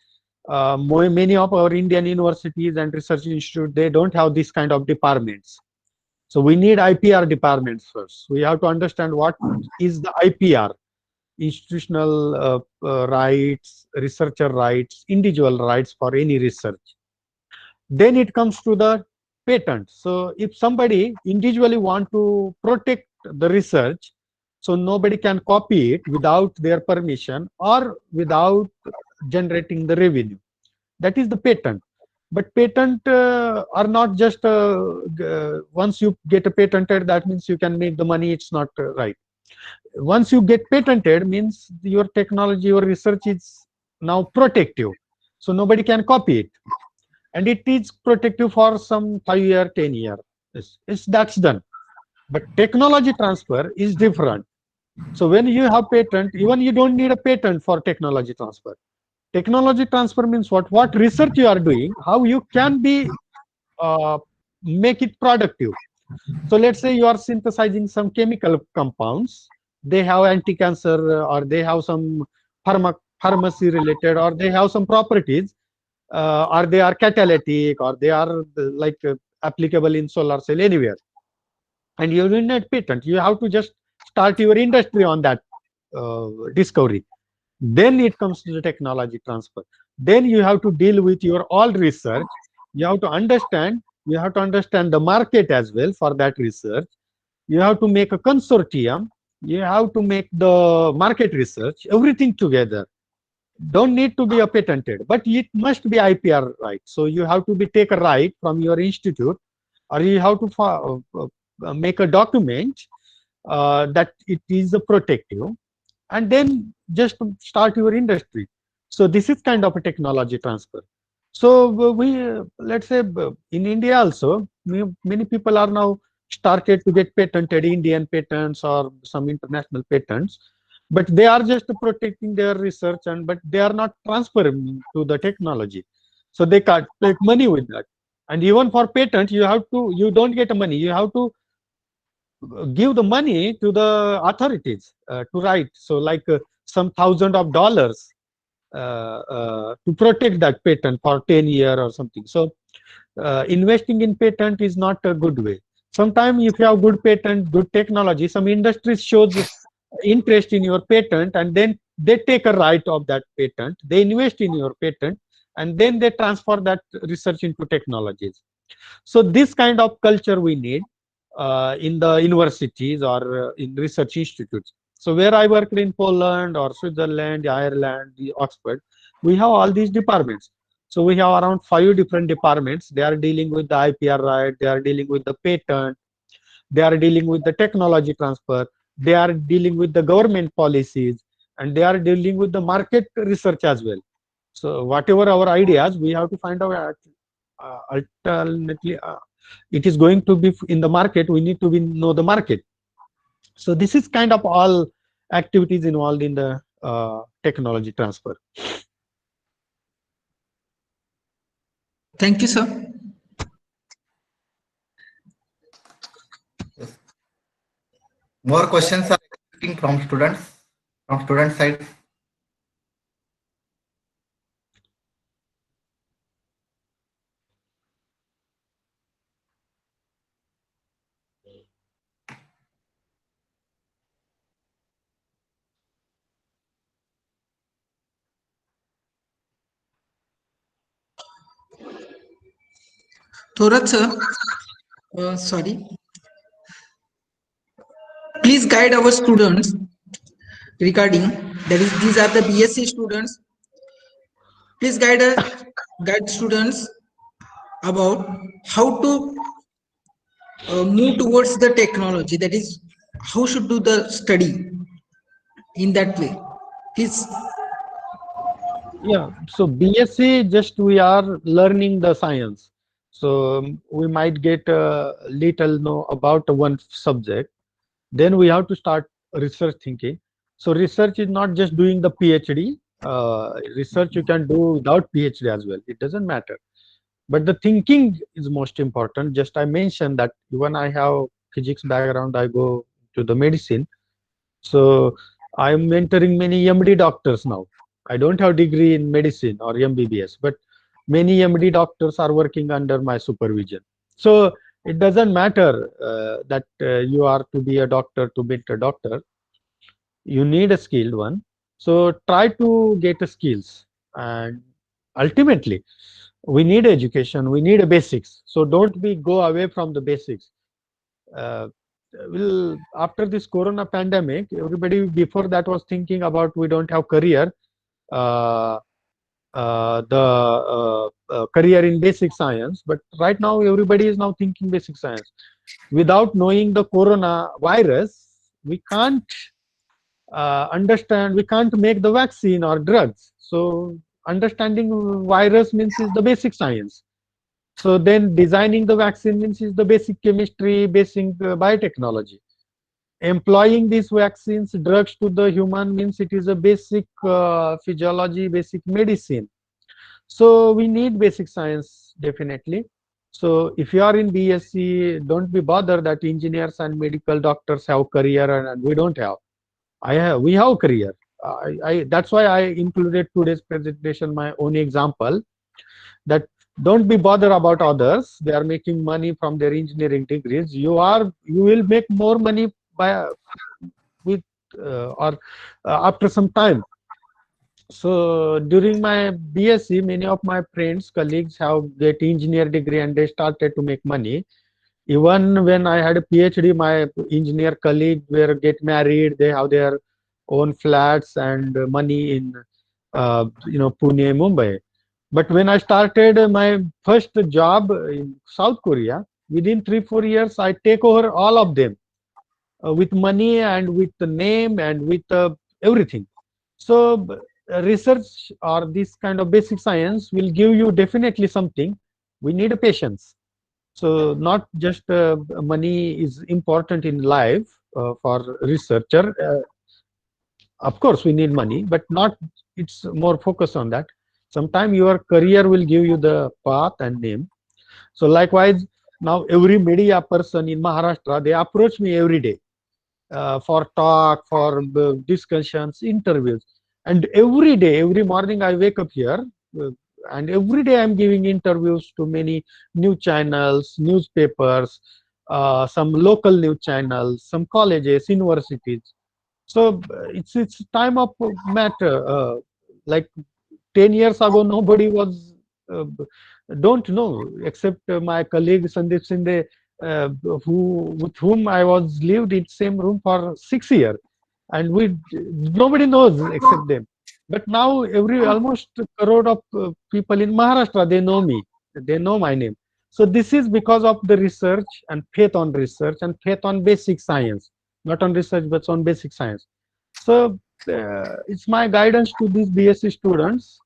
many of our Indian universities and research institutes, they don't have this kind of departments. So we need IPR departments first. We have to understand what is the IPR, institutional rights, researcher rights, individual rights for any research. Then it comes to the patent. So if somebody individually want to protect the research, so nobody can copy it without their permission or without generating the revenue. That is the patent. But patent are not just once you get a patented, that means you can make the money. It's not right. once you get patented, means your technology, your research is now protective. So nobody can copy it. And it is protective for some 5 year, 10 year. That's done. But technology transfer is different. So when you have patent, even you don't need a patent for technology transfer. Technology transfer means what? What research you are doing, how you can be make it productive. So let's say you are synthesizing some chemical compounds. They have anti-cancer, or they have some pharmacy related, or they have some properties, or they are catalytic, or they are like applicable in solar cell anywhere. And you don't need patent. You have to just start your industry on that discovery. Then it comes to the technology transfer. Then you have to deal with your all research. You have to understand the market as well for that research. You have to make a consortium. You have to make the market research, everything together. Don't need to be a patented, but it must be IPR right. So you have to take a right from your institute, or you have to make a document that it is a protective, and then just start your industry. So this is kind of a technology transfer. So let's say in India also, many people are now started to get patented Indian patents or some international patents, but they are just protecting their research, but they are not transferring to the technology. So they can't make money with that. And even for patent, you don't get money. You have to give the money to the authorities to write. So like some $1,000 to protect that patent for 10 years or something. So investing in patent is not a good way. Sometimes if you have good patent, good technology, some industries shows interest in your patent, and then they take a right of that patent, they invest in your patent, and then they transfer that research into technologies. So this kind of culture we need in the universities or in research institutes. So where I worked in Poland or Switzerland, Ireland, Oxford, we have all these departments. So we have around 5 different departments. They are dealing with the IPR right, they are dealing with the patent, they are dealing with the technology transfer, they are dealing with the government policies, and they are dealing with the market research as well. So whatever our ideas, we have to find out alternately it is going to be in the market. We need to know the market. So this is kind of all activities involved in the technology transfer. Thank you, sir. More questions are coming from student side. Thorat sir, sorry. Please guide our students regarding, that is, these are the BSc students. Please guide students about how to move towards the technology. That is, how should do the study in that way. Please. Yeah, so BSc, just we are learning the science. So we might get a little know about one subject. Then we have to start research thinking. So research is not just doing the PhD. Research you can do without PhD as well. It doesn't matter. But the thinking is most important. Just I mentioned that when I have physics background, I go to the medicine. So I'm mentoring many MD doctors now. I don't have degree in medicine or MBBS, but many MD doctors are working under my supervision. So it doesn't matter that you are to be a doctor to be a doctor. You need a skilled one. So try to get the skills, and ultimately we need education. We need a basics. So don't go away from the basics. After this corona pandemic, everybody before that was thinking about we don't have career. Career in basic science, but right now everybody is now thinking basic science. Without knowing the corona virus, we can't understand, we can't make the vaccine or drugs. So understanding virus means is the basic science. So then designing the vaccine means is the basic chemistry, basic biotechnology. Employing these vaccines, drugs to the human means it is a basic physiology, basic medicine. So we need basic science definitely. So if you are in BSc, don't be bothered that engineers and medical doctors have career and we don't have. We have career. That's why I included today's presentation my own example, that don't be bothered about others. They are making money from their engineering degrees. You will make more money by with or after some time. So during my BSc, many of my friends, colleagues have get engineer degree and they started to make money. Even when I had a PhD, my engineer colleague were get married. They have their own flats and money in Pune, Mumbai. But when I started my first job in South Korea, within 3-4 years, I take over all of them with money and with the name and with everything. So research or this kind of basic science will give you definitely something. We need a patience. So not just money is important in life for researcher. Of course, we need money, but not. It's more focused on that. Sometime your career will give you the path and name. So likewise, now every media person in Maharashtra, they approach me every day for talk, for discussions, interviews, and every day, every morning I wake up here. And every day I'm giving interviews to many news channels, newspapers, some local news channels, some colleges, universities. So it's time of matter. Like 10 years ago, nobody was don't know except my colleague Sandeep Sinde, with whom I was lived in same room for 6 years, and nobody knows except them. But now almost a crore of people in Maharashtra, they know me, they know my name. So this is because of the research and faith on research and faith on basic science, not on research but on basic science. So it's my guidance to these BSc students.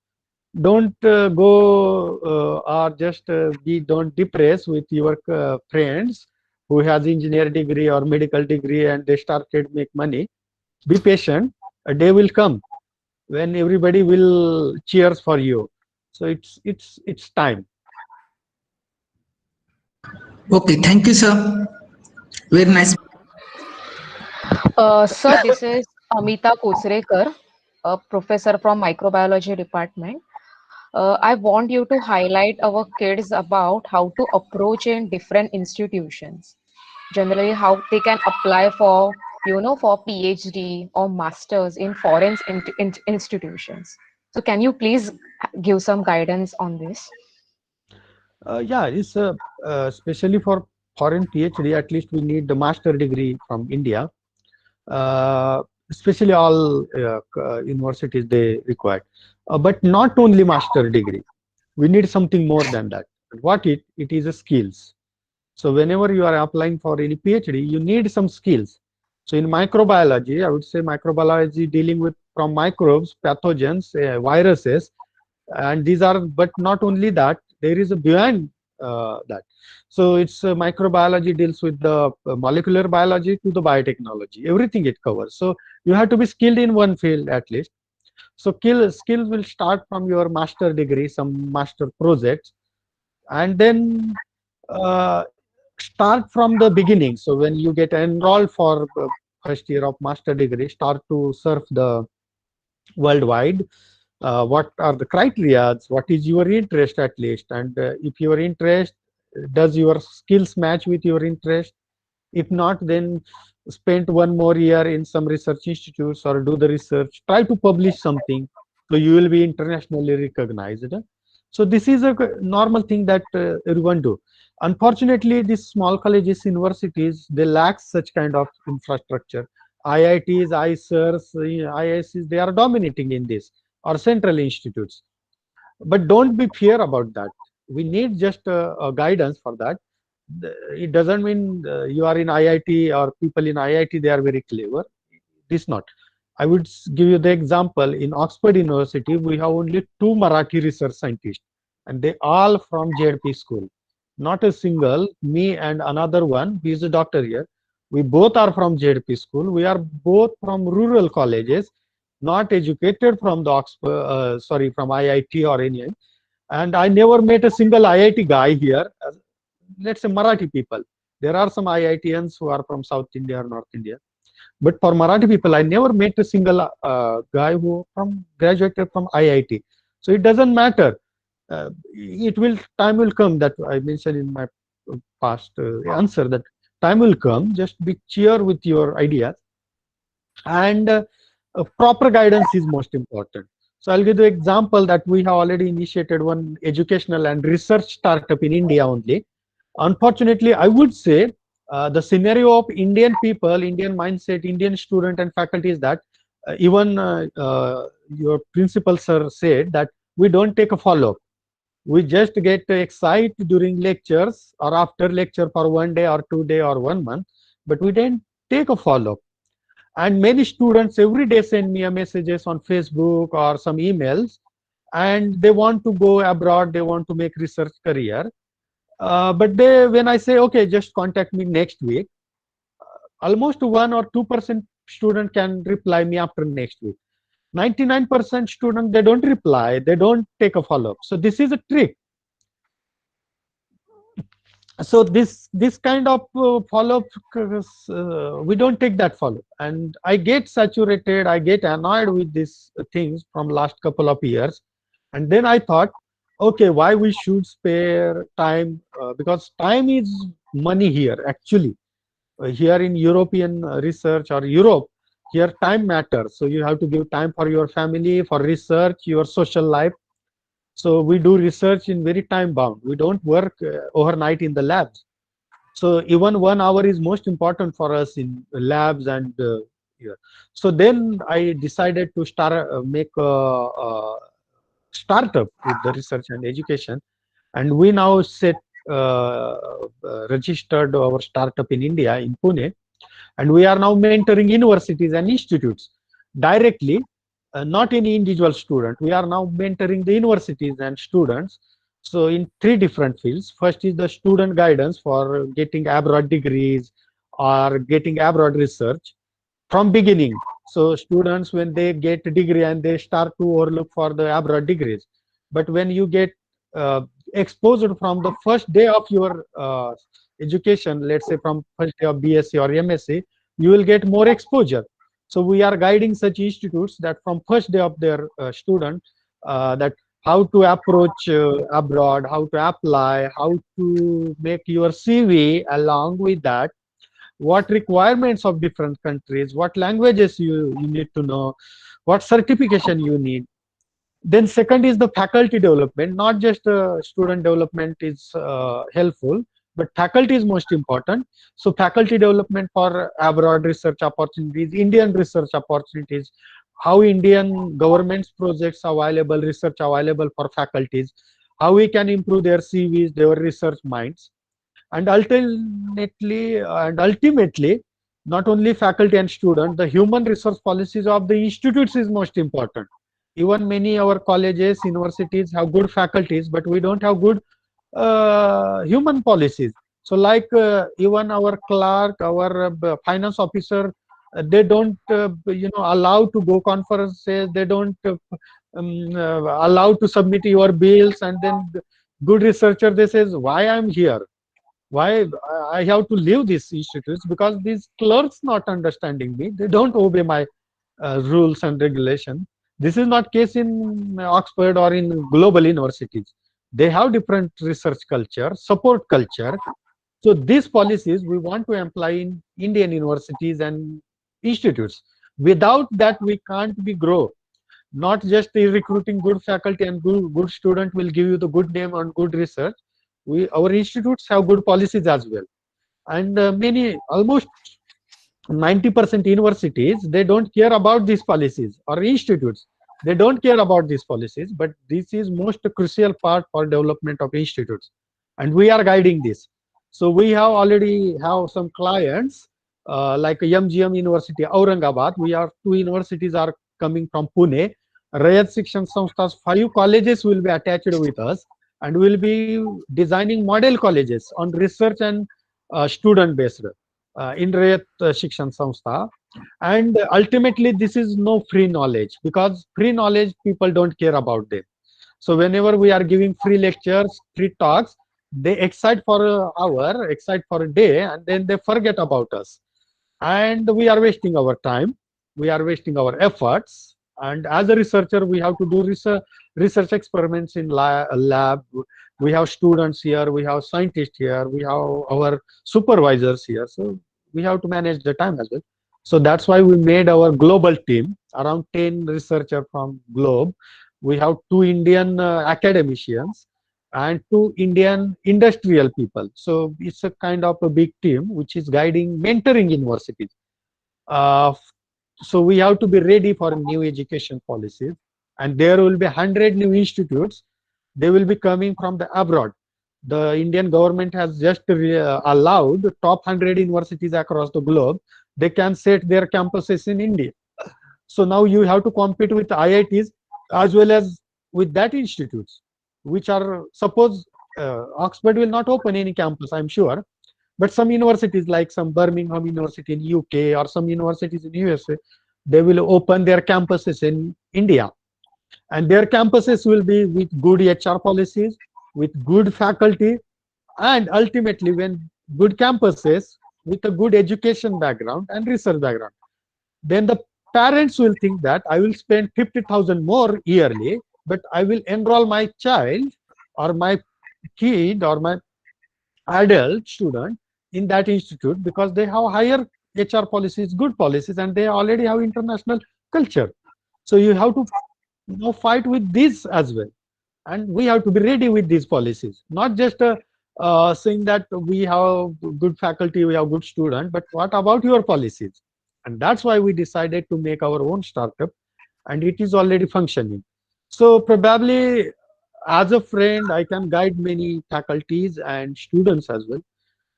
Don't go or just don't depress with your friends who has engineer degree or medical degree and they started make money. Be patient. A day will come when everybody will cheers for you. So it's time. Okay, thank you, sir. Very nice. Sir, this is Amita Kochrekar, a professor from microbiology department. I want you to highlight our kids about how to approach in different institutions. Generally, how they can apply for, for PhD or masters in foreign institutions. So, can you please give some guidance on this? Yeah, it's especially for foreign PhD. At least we need the master degree from India. Especially all universities they require, but not only master degree. We need something more than that. What it is a skills. So whenever you are applying for any PhD, you need some skills. So in microbiology, I would say microbiology dealing with from microbes, pathogens, viruses, and these are. But not only that, there is a beyond that. So it's microbiology deals with the molecular biology to the biotechnology. Everything it covers. So you have to be skilled in one field at least. So skills will start from your master degree, some master projects, and then uh, start from the beginning. So when you get enrolled for first year of master degree, start to surf the worldwide. What are the criteria? What is your interest at least? And if your interest, does your skills match with your interest? If not, then spend one more year in some research institutes or do the research. Try to publish something so you will be internationally recognized. So this is a normal thing that everyone do. Unfortunately, these small colleges, universities, they lack such kind of infrastructure. IITs, ICERs, IIScs, they are dominating in this, or central institutes. But don't be fear about that. We need just a guidance for that. It doesn't mean you are in IIT or people in IIT, they are very clever. This not. I would give you the example. In Oxford University, we have only 2 Marathi research scientists, and they all from JP school. Not a single, me and another one, he is a doctor here. We both are from JP school. We are both from rural colleges, not educated from the Oxford, from IIT or any. And I never met a single IIT guy here. Let's say Marathi people. There are some IITians who are from South India or North India. But for Marathi people, I never met a single guy who graduated from IIT. So it doesn't matter. Time will come, that I mentioned in my past answer, that time will come. Just be cheer with your ideas, and proper guidance is most important. So I'll give you an example that we have already initiated one educational and research startup in India only. Unfortunately, I would say the scenario of Indian people, Indian mindset, Indian student and faculty is that even your principal sir said that we don't take a follow-up. We just get excited during lectures or after lecture for 1 day or 2 day or 1 month, but we didn't take a follow-up. And many students every day send me a messages on Facebook or some emails, and they want to go abroad, they want to make research career. But when I say, okay, just contact me next week, almost 1 or 2% student can reply me after next week. 99% student, they don't reply, they don't take a follow-up. So this is a trick. So this kind of follow-up, we don't take that follow, and I get saturated, I get annoyed with these things from last couple of years. And then I thought, okay, why we should spare time, because time is money here actually. Here in European research or Europe, here time matters. So you have to give time for your family, for research, your social life. So we do research in very time bound. We don't work overnight in the labs. So even 1 hour is most important for us in labs and here. So then I decided to make a startup with the research and education, and we now registered our startup in India, in Pune, and we are now mentoring universities and institutes directly, not any individual student. We are now mentoring the universities and students. So in 3 different fields. First is the student guidance for getting abroad degrees or getting abroad research from beginning. So students, when they get a degree and they start to overlook for the abroad degrees, but when you get exposed from the first day of your education, let's say from first day of BSc or MSc, you will get more exposure. So we are guiding such institutes that from first day of their student, that how to approach abroad, how to apply, how to make your CV. Along with that, what requirements of different countries, what languages you need to know, what certification you need. Then second is the faculty development. Not just student development is helpful, but faculty is most important. So faculty development for abroad research opportunities, Indian research opportunities, how Indian government's projects available, research available for faculties, how we can improve their CVs, their research minds. And ultimately, not only faculty and student, the human resource policies of the institutes is most important. Even many our colleges, universities have good faculties, but we don't have good human policies. So like even our clerk, our finance officer, they don't allow to go conferences, they don't allow to submit your bills. And then good researcher, they says, why I'm here, why I have to leave these institutes, because these clerks not understanding me, they don't obey my rules and regulations. This is not case in Oxford or in global universities. They have different research culture, support culture. So these policies we want to apply in Indian universities and institutes. Without that, we can't be grow. Not just recruiting good faculty and good student will give you the good name and good research. Our institutes have good policies as well. And almost 90% universities, they don't care about these policies, or institutes, they don't care about these policies, but this is most crucial part for development of institutes, and we are guiding this. So we have already have some clients like MGM University, Aurangabad. We have 2 universities are coming from Pune. Rayat Shikshan Sanstha's 5 colleges will be attached with us, and we will be designing model colleges on research and student based in Rayat Shikshan Sanstha. And ultimately, this is no free knowledge, because free knowledge people don't care about them. So whenever we are giving free lectures, free talks, they excite for an hour, excite for a day, and then they forget about us. And we are wasting our time, we are wasting our efforts. And as a researcher, we have to do research experiments in lab. We have students here, we have scientists here, we have our supervisors here. So we have to manage the time as well. So that's why we made our global team, around 10 researchers from globe. We have 2 Indian academicians and 2 Indian industrial people. So it's a kind of a big team which is guiding, mentoring universities. Uh, so we have to be ready for new education policies, and there will be 100 new institutes. They will be coming from the abroad. The Indian government has just allowed the top 100 universities across the globe. They can set their campuses in India. So now you have to compete with IITs as well as with that institutes, which are, suppose Oxford will not open any campus, I'm sure, but some universities like some Birmingham University in UK or some universities in USA, they will open their campuses in India, and their campuses will be with good HR policies, with good faculty, and ultimately when good campuses with a good education background and research background, then the parents will think that I will spend 50,000 more yearly, but I will enroll my child or my kid or my adult student in that institute, because they have higher HR policies, good policies, and they already have international culture. So you have to fight with this as well, and we have to be ready with these policies, not just saying that we have good faculty, we have good student, but what about your policies? And that's why we decided to make our own startup, and it is already functioning. So probably as a friend, I can guide many faculties and students as well,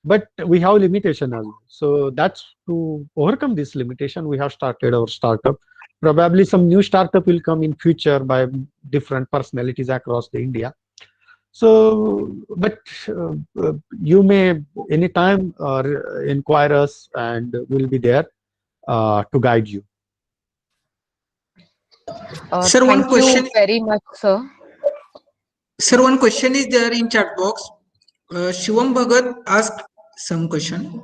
but we have limitation as well. So that's to overcome this limitation, we have started our startup. Probably some new startup will come in future by different personalities across the India. So, but you may anytime inquire us, and we'll be there to guide you. Sir, one Thank question. you very much, sir. Sir, one question is there in chat box. Shivam Bhagat asked some question.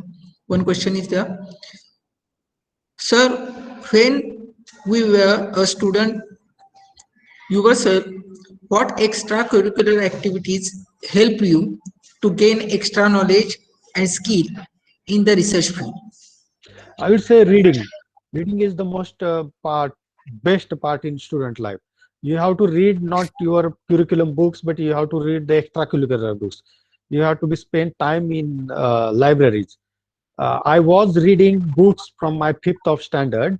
One question is there. Sir, when we were a student, you were sir, what extracurricular activities help you to gain extra knowledge and skill in the research field? I would say reading. Reading is the most best part in student life. You have to read not your curriculum books, but you have to read the extracurricular books. You have to be spend time in libraries. I was reading books from my 5th of standard.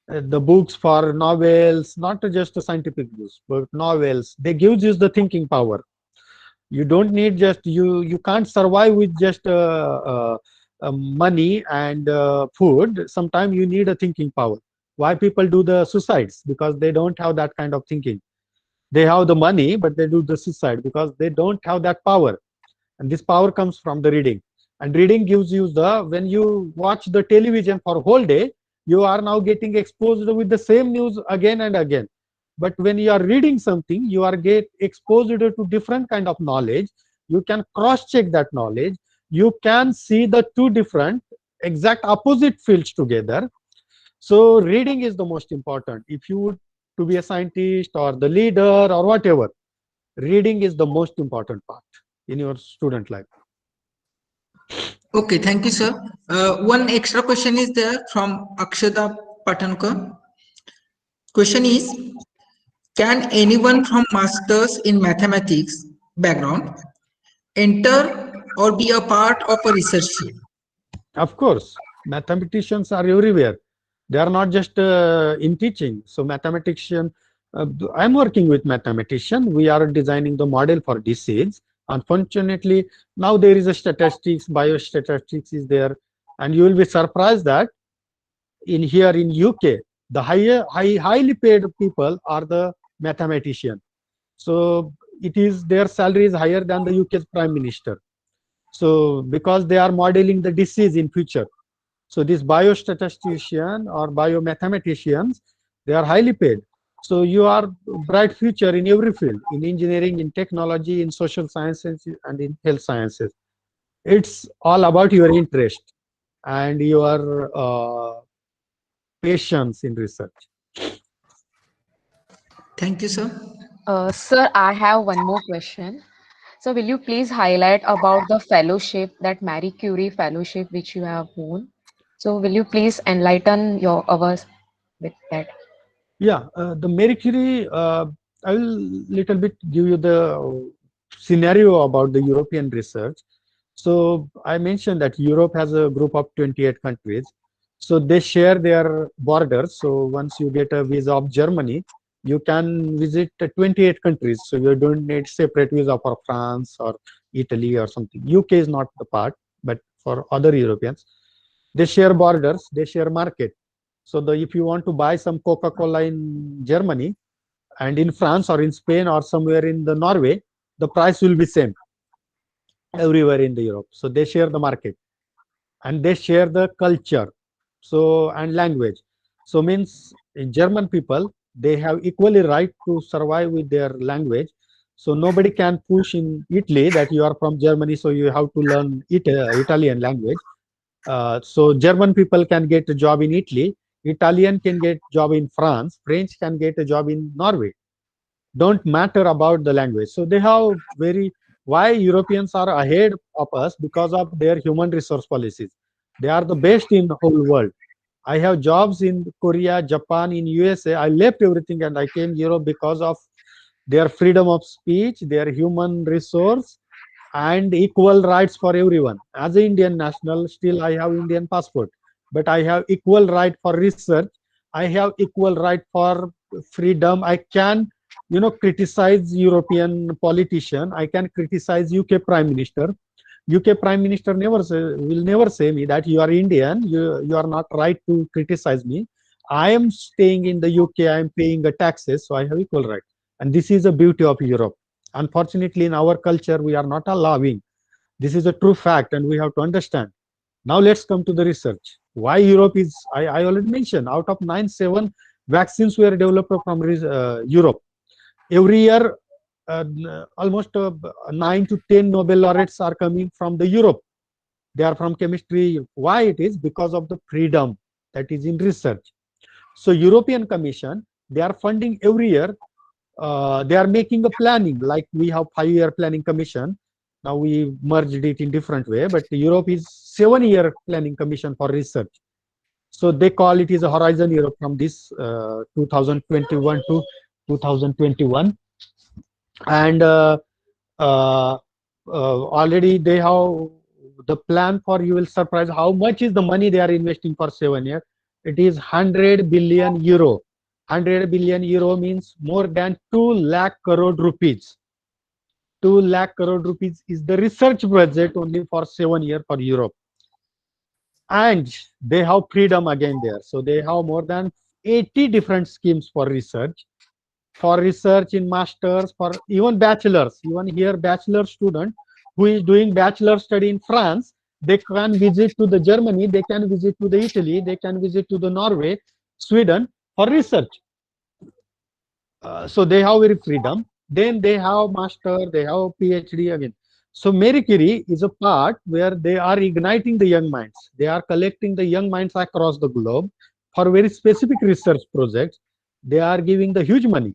The books for novels, not just the scientific books, but novels. They gives you the thinking power. You don't need just you can't survive with just money and food. Sometimes you need a thinking power. Why people do the suicides? Because they don't have that kind of thinking. They have the money, but they do the suicide because they don't have that power. And this power comes from the reading. And reading gives you the, when you watch the television for a whole day, you are now getting exposed with the same news again and again. But when you are reading something, you are get exposed to different kind of knowledge. You can cross check that knowledge. You can see the 2 different exact opposite fields together. So reading is the most important. If you would to be a scientist or the leader or whatever, reading is the most important part in your student life. Okay, thank you, sir. One extra question is there from Akshada Patankar. Question is, can anyone from masters in mathematics background enter or be a part of a research field? Of course, mathematicians are everywhere. They are not just in teaching. So mathematician, I'm working with mathematician. We are designing the model for disease. Unfortunately, now there is a statistics, biostatistics is there, And you will be surprised that in here in UK, the highly paid people are the mathematician. So it is their salary is higher than the UK's prime minister. So because they are modeling the disease in future. So these biostatistician or biomathematicians, they are highly paid. So you are bright future in every field, in engineering, in technology, in social sciences, and in health sciences. It's all about your interest and your patience in research. Thank you, sir. Sir, I have one more question. So will you please highlight about the fellowship, that Marie Curie fellowship which you have won? So will you please enlighten your us with that? Yeah, the Marie Curie, I will little bit give you the scenario about the European research. So I mentioned that Europe has a group of 28 countries. So they share their borders. So once you get a visa of Germany, you can visit 28 countries. So you don't need separate visa for France or Italy or something. UK is not the part, but for other Europeans, they share borders, they share market. So if you want to buy some Coca-Cola in Germany and in France or in Spain or somewhere in the Norway, the price will be same everywhere in the Europe. So they share the market and they share the culture, so and language. So means in German people, they have equally right to survive with their language. So nobody can push in Italy that you are from Germany, so you have to learn Italian language. So German people can get a job in Italy, Italian can get job in France, French can get a job in Norway. Don't matter about the language. So they have very, why Europeans are ahead of us? Because of their human resource policies. They are the best in the whole world. I have jobs in Korea, Japan, in USA. I left everything and I came Europe because of their freedom of speech, their human resource, and equal rights for everyone. As an Indian national, still I have Indian passport, but I have equal right for research. I have equal right for freedom. I can, criticize European politician. I can criticize UK Prime Minister. UK Prime Minister will never say me that you are Indian. You are not right to criticize me. I am staying in the UK. I am paying the taxes, so I have equal right. And this is the beauty of Europe. Unfortunately, in our culture, we are not allowing. This is a true fact, and we have to understand. Now, let's come to the research. Why Europe is, I already mentioned, out of 7 vaccines were developed from Europe. Every year, almost 9 to 10 Nobel laureates are coming from the Europe. They are from chemistry. Why it is? Because of the freedom that is in research. So European Commission, they are funding every year. They are making a planning, like we have 5-year planning commission. Now we merged it in different way, but Europe is 7-year planning commission for research. So they call it is a Horizon Europe from this 2021 to 2021. And already they have the plan for, you will surprise how much is the money they are investing for 7 years. It is 100 billion euro. 100 billion euro means more than 2 lakh crore rupees. 2 lakh crore rupees is the research budget only for 7 years for Europe. And they have freedom again there. So they have more than 80 different schemes for research in masters, for even bachelors. Even here, bachelor student who is doing bachelor study in France, they can visit to the Germany, they can visit to the Italy, they can visit to the Norway, Sweden for research. So they have very freedom. Then they have master, they have PhD again. So Marie Curie is a part where they are igniting the young minds. They are collecting the young minds across the globe for very specific research projects. They are giving the huge money.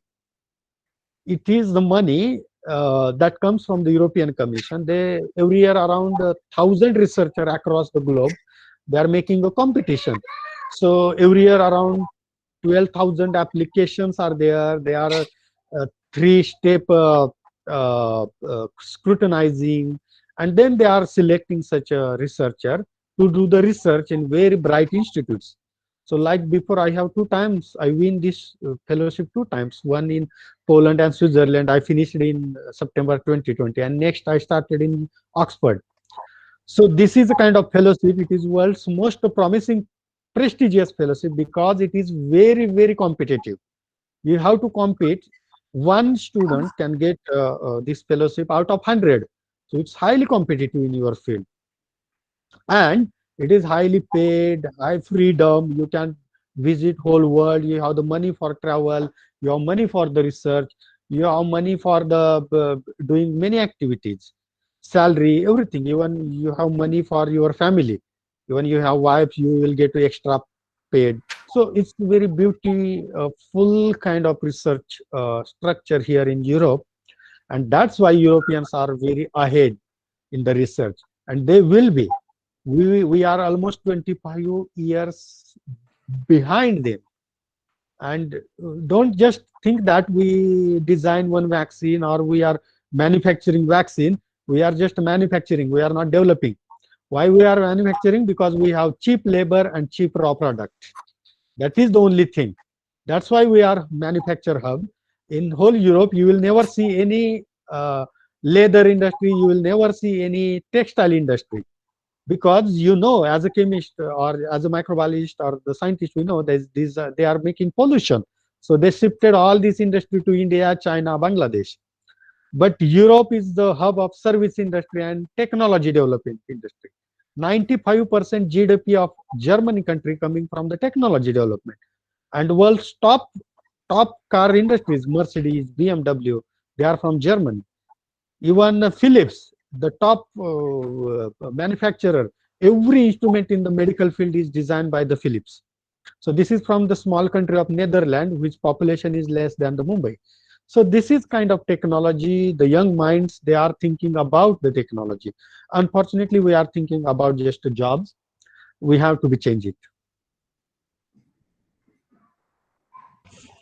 It is the money that comes from the European Commission. They every year around 1,000 researchers across the globe. They are making a competition. So every year around 12,000 applications are there. They are 3-step scrutinizing, and then they are selecting such a researcher to do the research in very bright institutes. So like before, I have 2 times, I win this fellowship 2 times, one in Poland and Switzerland. I finished in September 2020, and next I started in Oxford. So this is a kind of fellowship. It is world's most promising, prestigious fellowship because it is very, very competitive. You have to compete. One student can get this fellowship out of 100. So it's highly competitive in your field, and it is highly paid, high freedom. You can visit whole world. You have the money for travel. You have money for the research. You have money for the doing many activities, salary, everything. Even you have money for your family. Even you have wives, you will get extra paid. So it's very beauty, full kind of research structure here in Europe, and that's why Europeans are very ahead in the research, and they will be. We are almost 25 years behind them. And don't just think that we design one vaccine or we are manufacturing vaccine. We are just manufacturing, we are not developing. Why we are manufacturing? Because we have cheap labor and cheap raw product. That is the only thing. That's why we are manufacture hub. In whole Europe, you will never see any leather industry. You will never see any textile industry, because as a chemist or as a microbiologist or the scientist, we know these they are making pollution. So they shifted all this industry to India, China, Bangladesh. But Europe is the hub of service industry and technology development industry. 95% GDP of Germany country coming from the technology development. And world's top car industries, Mercedes, BMW, they are from Germany. Even Philips, the top manufacturer, every instrument in the medical field is designed by the Philips. So this is from the small country of Netherlands, which population is less than the Mumbai. So this is kind of technology. The young minds, they are thinking about the technology. Unfortunately, we are thinking about just jobs. We have to be change it.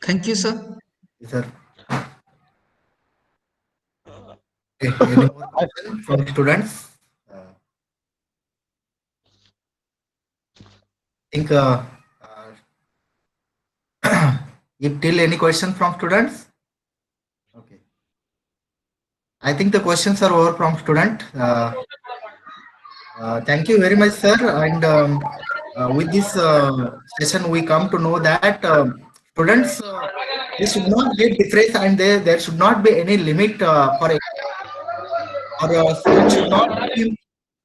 Thank you, sir. Yes, sir. Okay, any more questions from students? I think if till any question from students? Okay. I think the questions are over from student. Thank you very much, sir. And with this session, we come to know that students they should not get depressed, and there should not be any limit for or students should not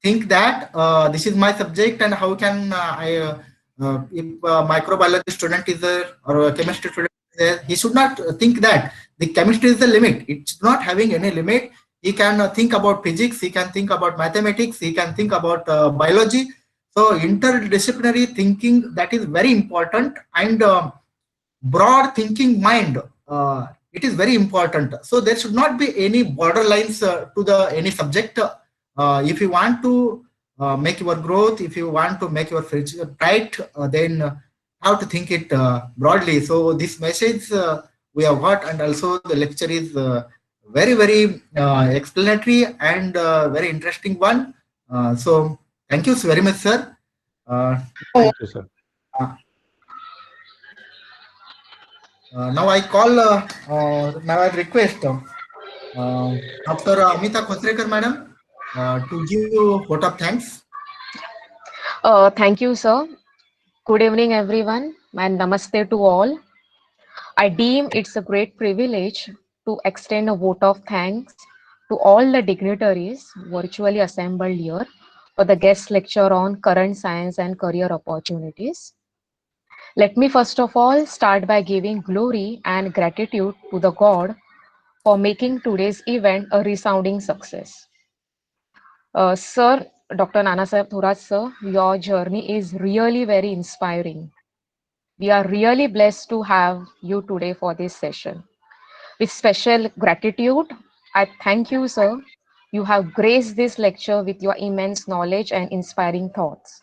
think that this is my subject and how can I if microbiology student is there or a chemistry student is there, he should not think that the chemistry is the limit. It's not having any limit. He can think about physics, he can think about mathematics, he can think about biology. So interdisciplinary thinking, that is very important, and broad thinking mind, it is very important. So there should not be any borderlines to the any subject. If you want to make your growth, if you want to make your future bright, then have to think it broadly. So this message we have got, and also the lecture is very, very explanatory and very interesting one. So thank you very much, sir. Thank you, sir. Now I call, now I request Dr. Amita Khosrekar, madam, to give you vote of thanks. Thank you, sir. Good evening, everyone, and namaste to all. I deem it's a great privilege to extend a vote of thanks to all the dignitaries virtually assembled here for the guest lecture on current science and career opportunities. Let me first of all start by giving glory and gratitude to the God for making today's event a resounding success. Sir, Dr. Nanasaheb Thorat, sir, your journey is really very inspiring. We are really blessed to have you today for this session. With special gratitude, I thank you, sir. You have graced this lecture with your immense knowledge and inspiring thoughts.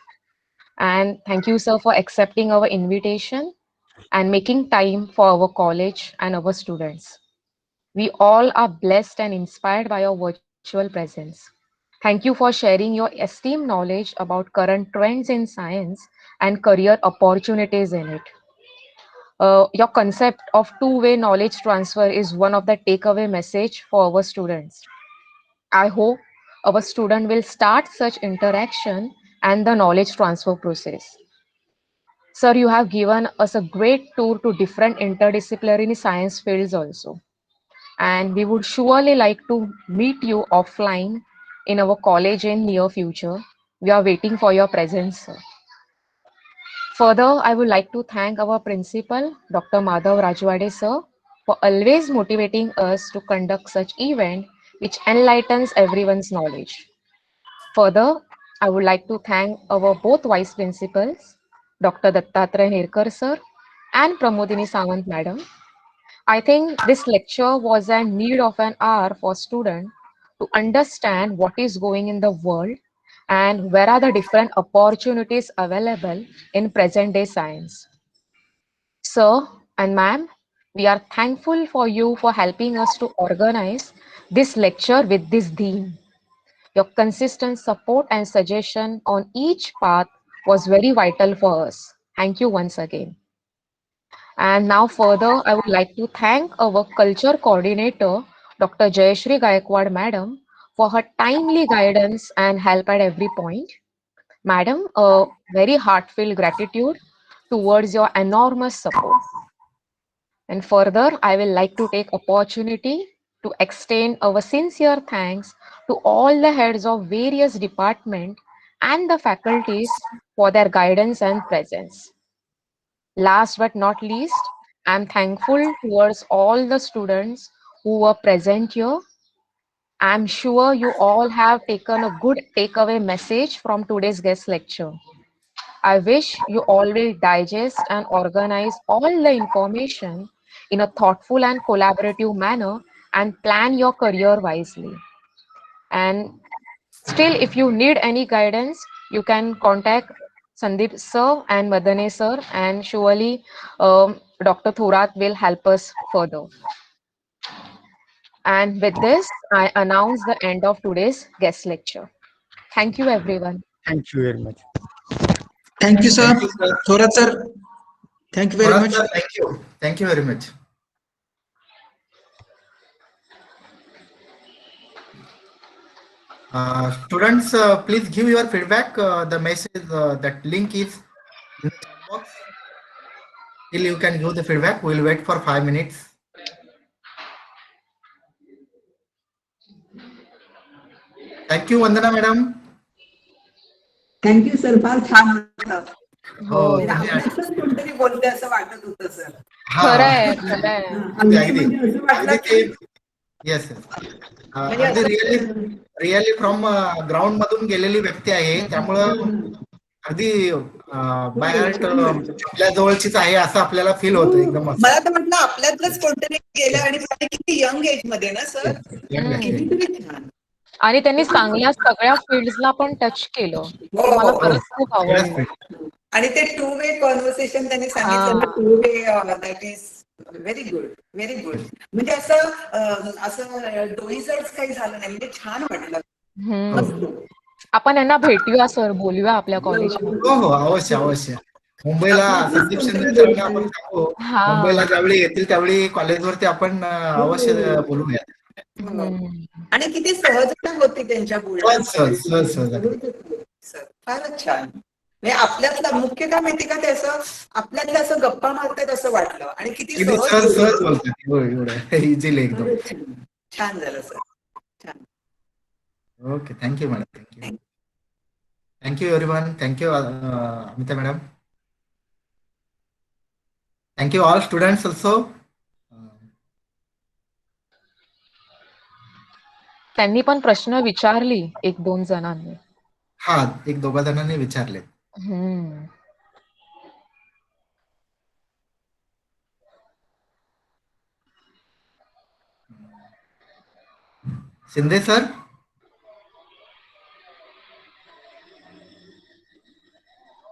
And thank you, sir, for accepting our invitation and making time for our college and our students. We all are blessed and inspired by your virtual presence. Thank you for sharing your esteemed knowledge about current trends in science and career opportunities in it. Your concept of two-way knowledge transfer is one of the takeaway message for our students. I hope our student will start such interaction and the knowledge transfer process. Sir, you have given us a great tour to different interdisciplinary science fields also. And we would surely like to meet you offline in our college in near future. We are waiting for your presence, sir. Further, I would like to thank our principal, Dr. Madhav Rajwade, sir, for always motivating us to conduct such event which enlightens everyone's knowledge. Further, I would like to thank our both vice principals, Dr. Dattatreya Nirkar, sir, and Pramodini Sawant, madam. I think this lecture was a need of an hour for students to understand what is going in the world and where are the different opportunities available in present day science. Sir and ma'am, we are thankful for you for helping us to organize this lecture with this theme. Your consistent support and suggestion on each path was very vital for us. Thank you once again. And now further, I would like to thank our culture coordinator, Dr. Jayashree Gaikwad Madam, for her timely guidance and help at every point. Madam, a very heartfelt gratitude towards your enormous support. And further, I will like to take opportunity to extend our sincere thanks to all the heads of various departments and the faculties for their guidance and presence. Last but not least, I am thankful towards all the students who were present here. I am sure you all have taken a good takeaway message from today's guest lecture. I wish you all will digest and organize all the information in a thoughtful and collaborative manner and plan your career wisely. And still, if you need any guidance, you can contact Sandeep sir and Madane sir, and surely Dr. Thorat will help us further. And with this, I announce the end of today's guest lecture. Thank you, everyone. Thank you very much. Thank you, sir. Thank you, sir. Thorat sir, thank you very Thorat much. sir, thank you. Thank you very much. Students, please give your feedback. The message, that link is in the chat box. Till you can give the feedback, we'll wait for 5 minutes. Thank you, Vandana madam. Thank you sir फार छान वाटलं हो, हो. तुम्ही आपल्यातलंच कोणतरी बोलते असं वाटत होतं सर हा, खरंय, खरंय. अगदी अगदी म्हणजे असं वाटलं अगदी ते की येस म्हणजे अगदी असं रिअली फ्रॉम ग्राउंड मधून गेलेली व्यक्ती आहे, त्यामुळं अगदी बाय हार्ट आपल्या जवळचीच आहे असं आपल्याला फील होतं एकदम असं. मला तर म्हटलं आपल्यातलंच कोणतरी गेलं आणि किती यंग एज मध्ये ना सर कितीतरी छान आणि त्यांनी चांगल्या सगळ्या फील्ड्सला पण टच केलं. हो, ते मला हो, खरंच खूप आवडलं. आणि ते टू वे कॉन्व्हर्सेशन त्यांनी सांगितलं हा. Two way that is very good very good म्हणजे असं डोईजर्स काही झालं नाही म्हणजे छान वाटलं हम्म. मस्त. आपण यांना भेटूया सर, बोलूया आपल्या कॉलेजमध्ये. हो हो अवश्य अवश्य. मुंबईला आपल्यातलंच संदीप शिंदे कोणतरी सरांना आपण बोलतंय. सांगू, हा. मुंबईला ज्यावेळी येतील त्यावेळी कॉलेजवरती आपण अवश्य बोलूया. हम्म. आणि किती सहजता होती त्यांच्या सहज. सर फारच छान म्हणजे आपल्यातला मुख्य काय माहिती का त्याचं आपल्यातलं असं गप्पा मारतात असं वाटलं आणि किती अगदी सहज सहज बोलतात एवढं इझिली एकदम. छान झालं सर छान okay, thank you madam. Thank you everyone. Thank you Amita madam. Thank you all students also. त्यांनी पण प्रश्न विचारली 1-2 जणांनी. हा, एक दोघा जणांनी विचारले. हम्म. Shinde sir,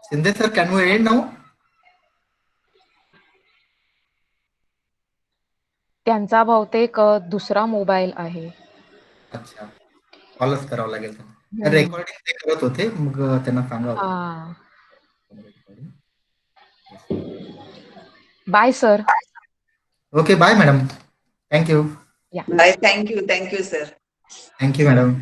Shinde sir, can we end now? त्यांचा बहुतेक दुसरा मोबाईल आहे. अच्छा, कॉलच करावं लागेल. हम्म. रेकॉर्डिंग ते करत होते, मग त्यांना सांगावं. हा. Bye sir. Okay, bye madam. Thank you. Thank you sir thank you madam.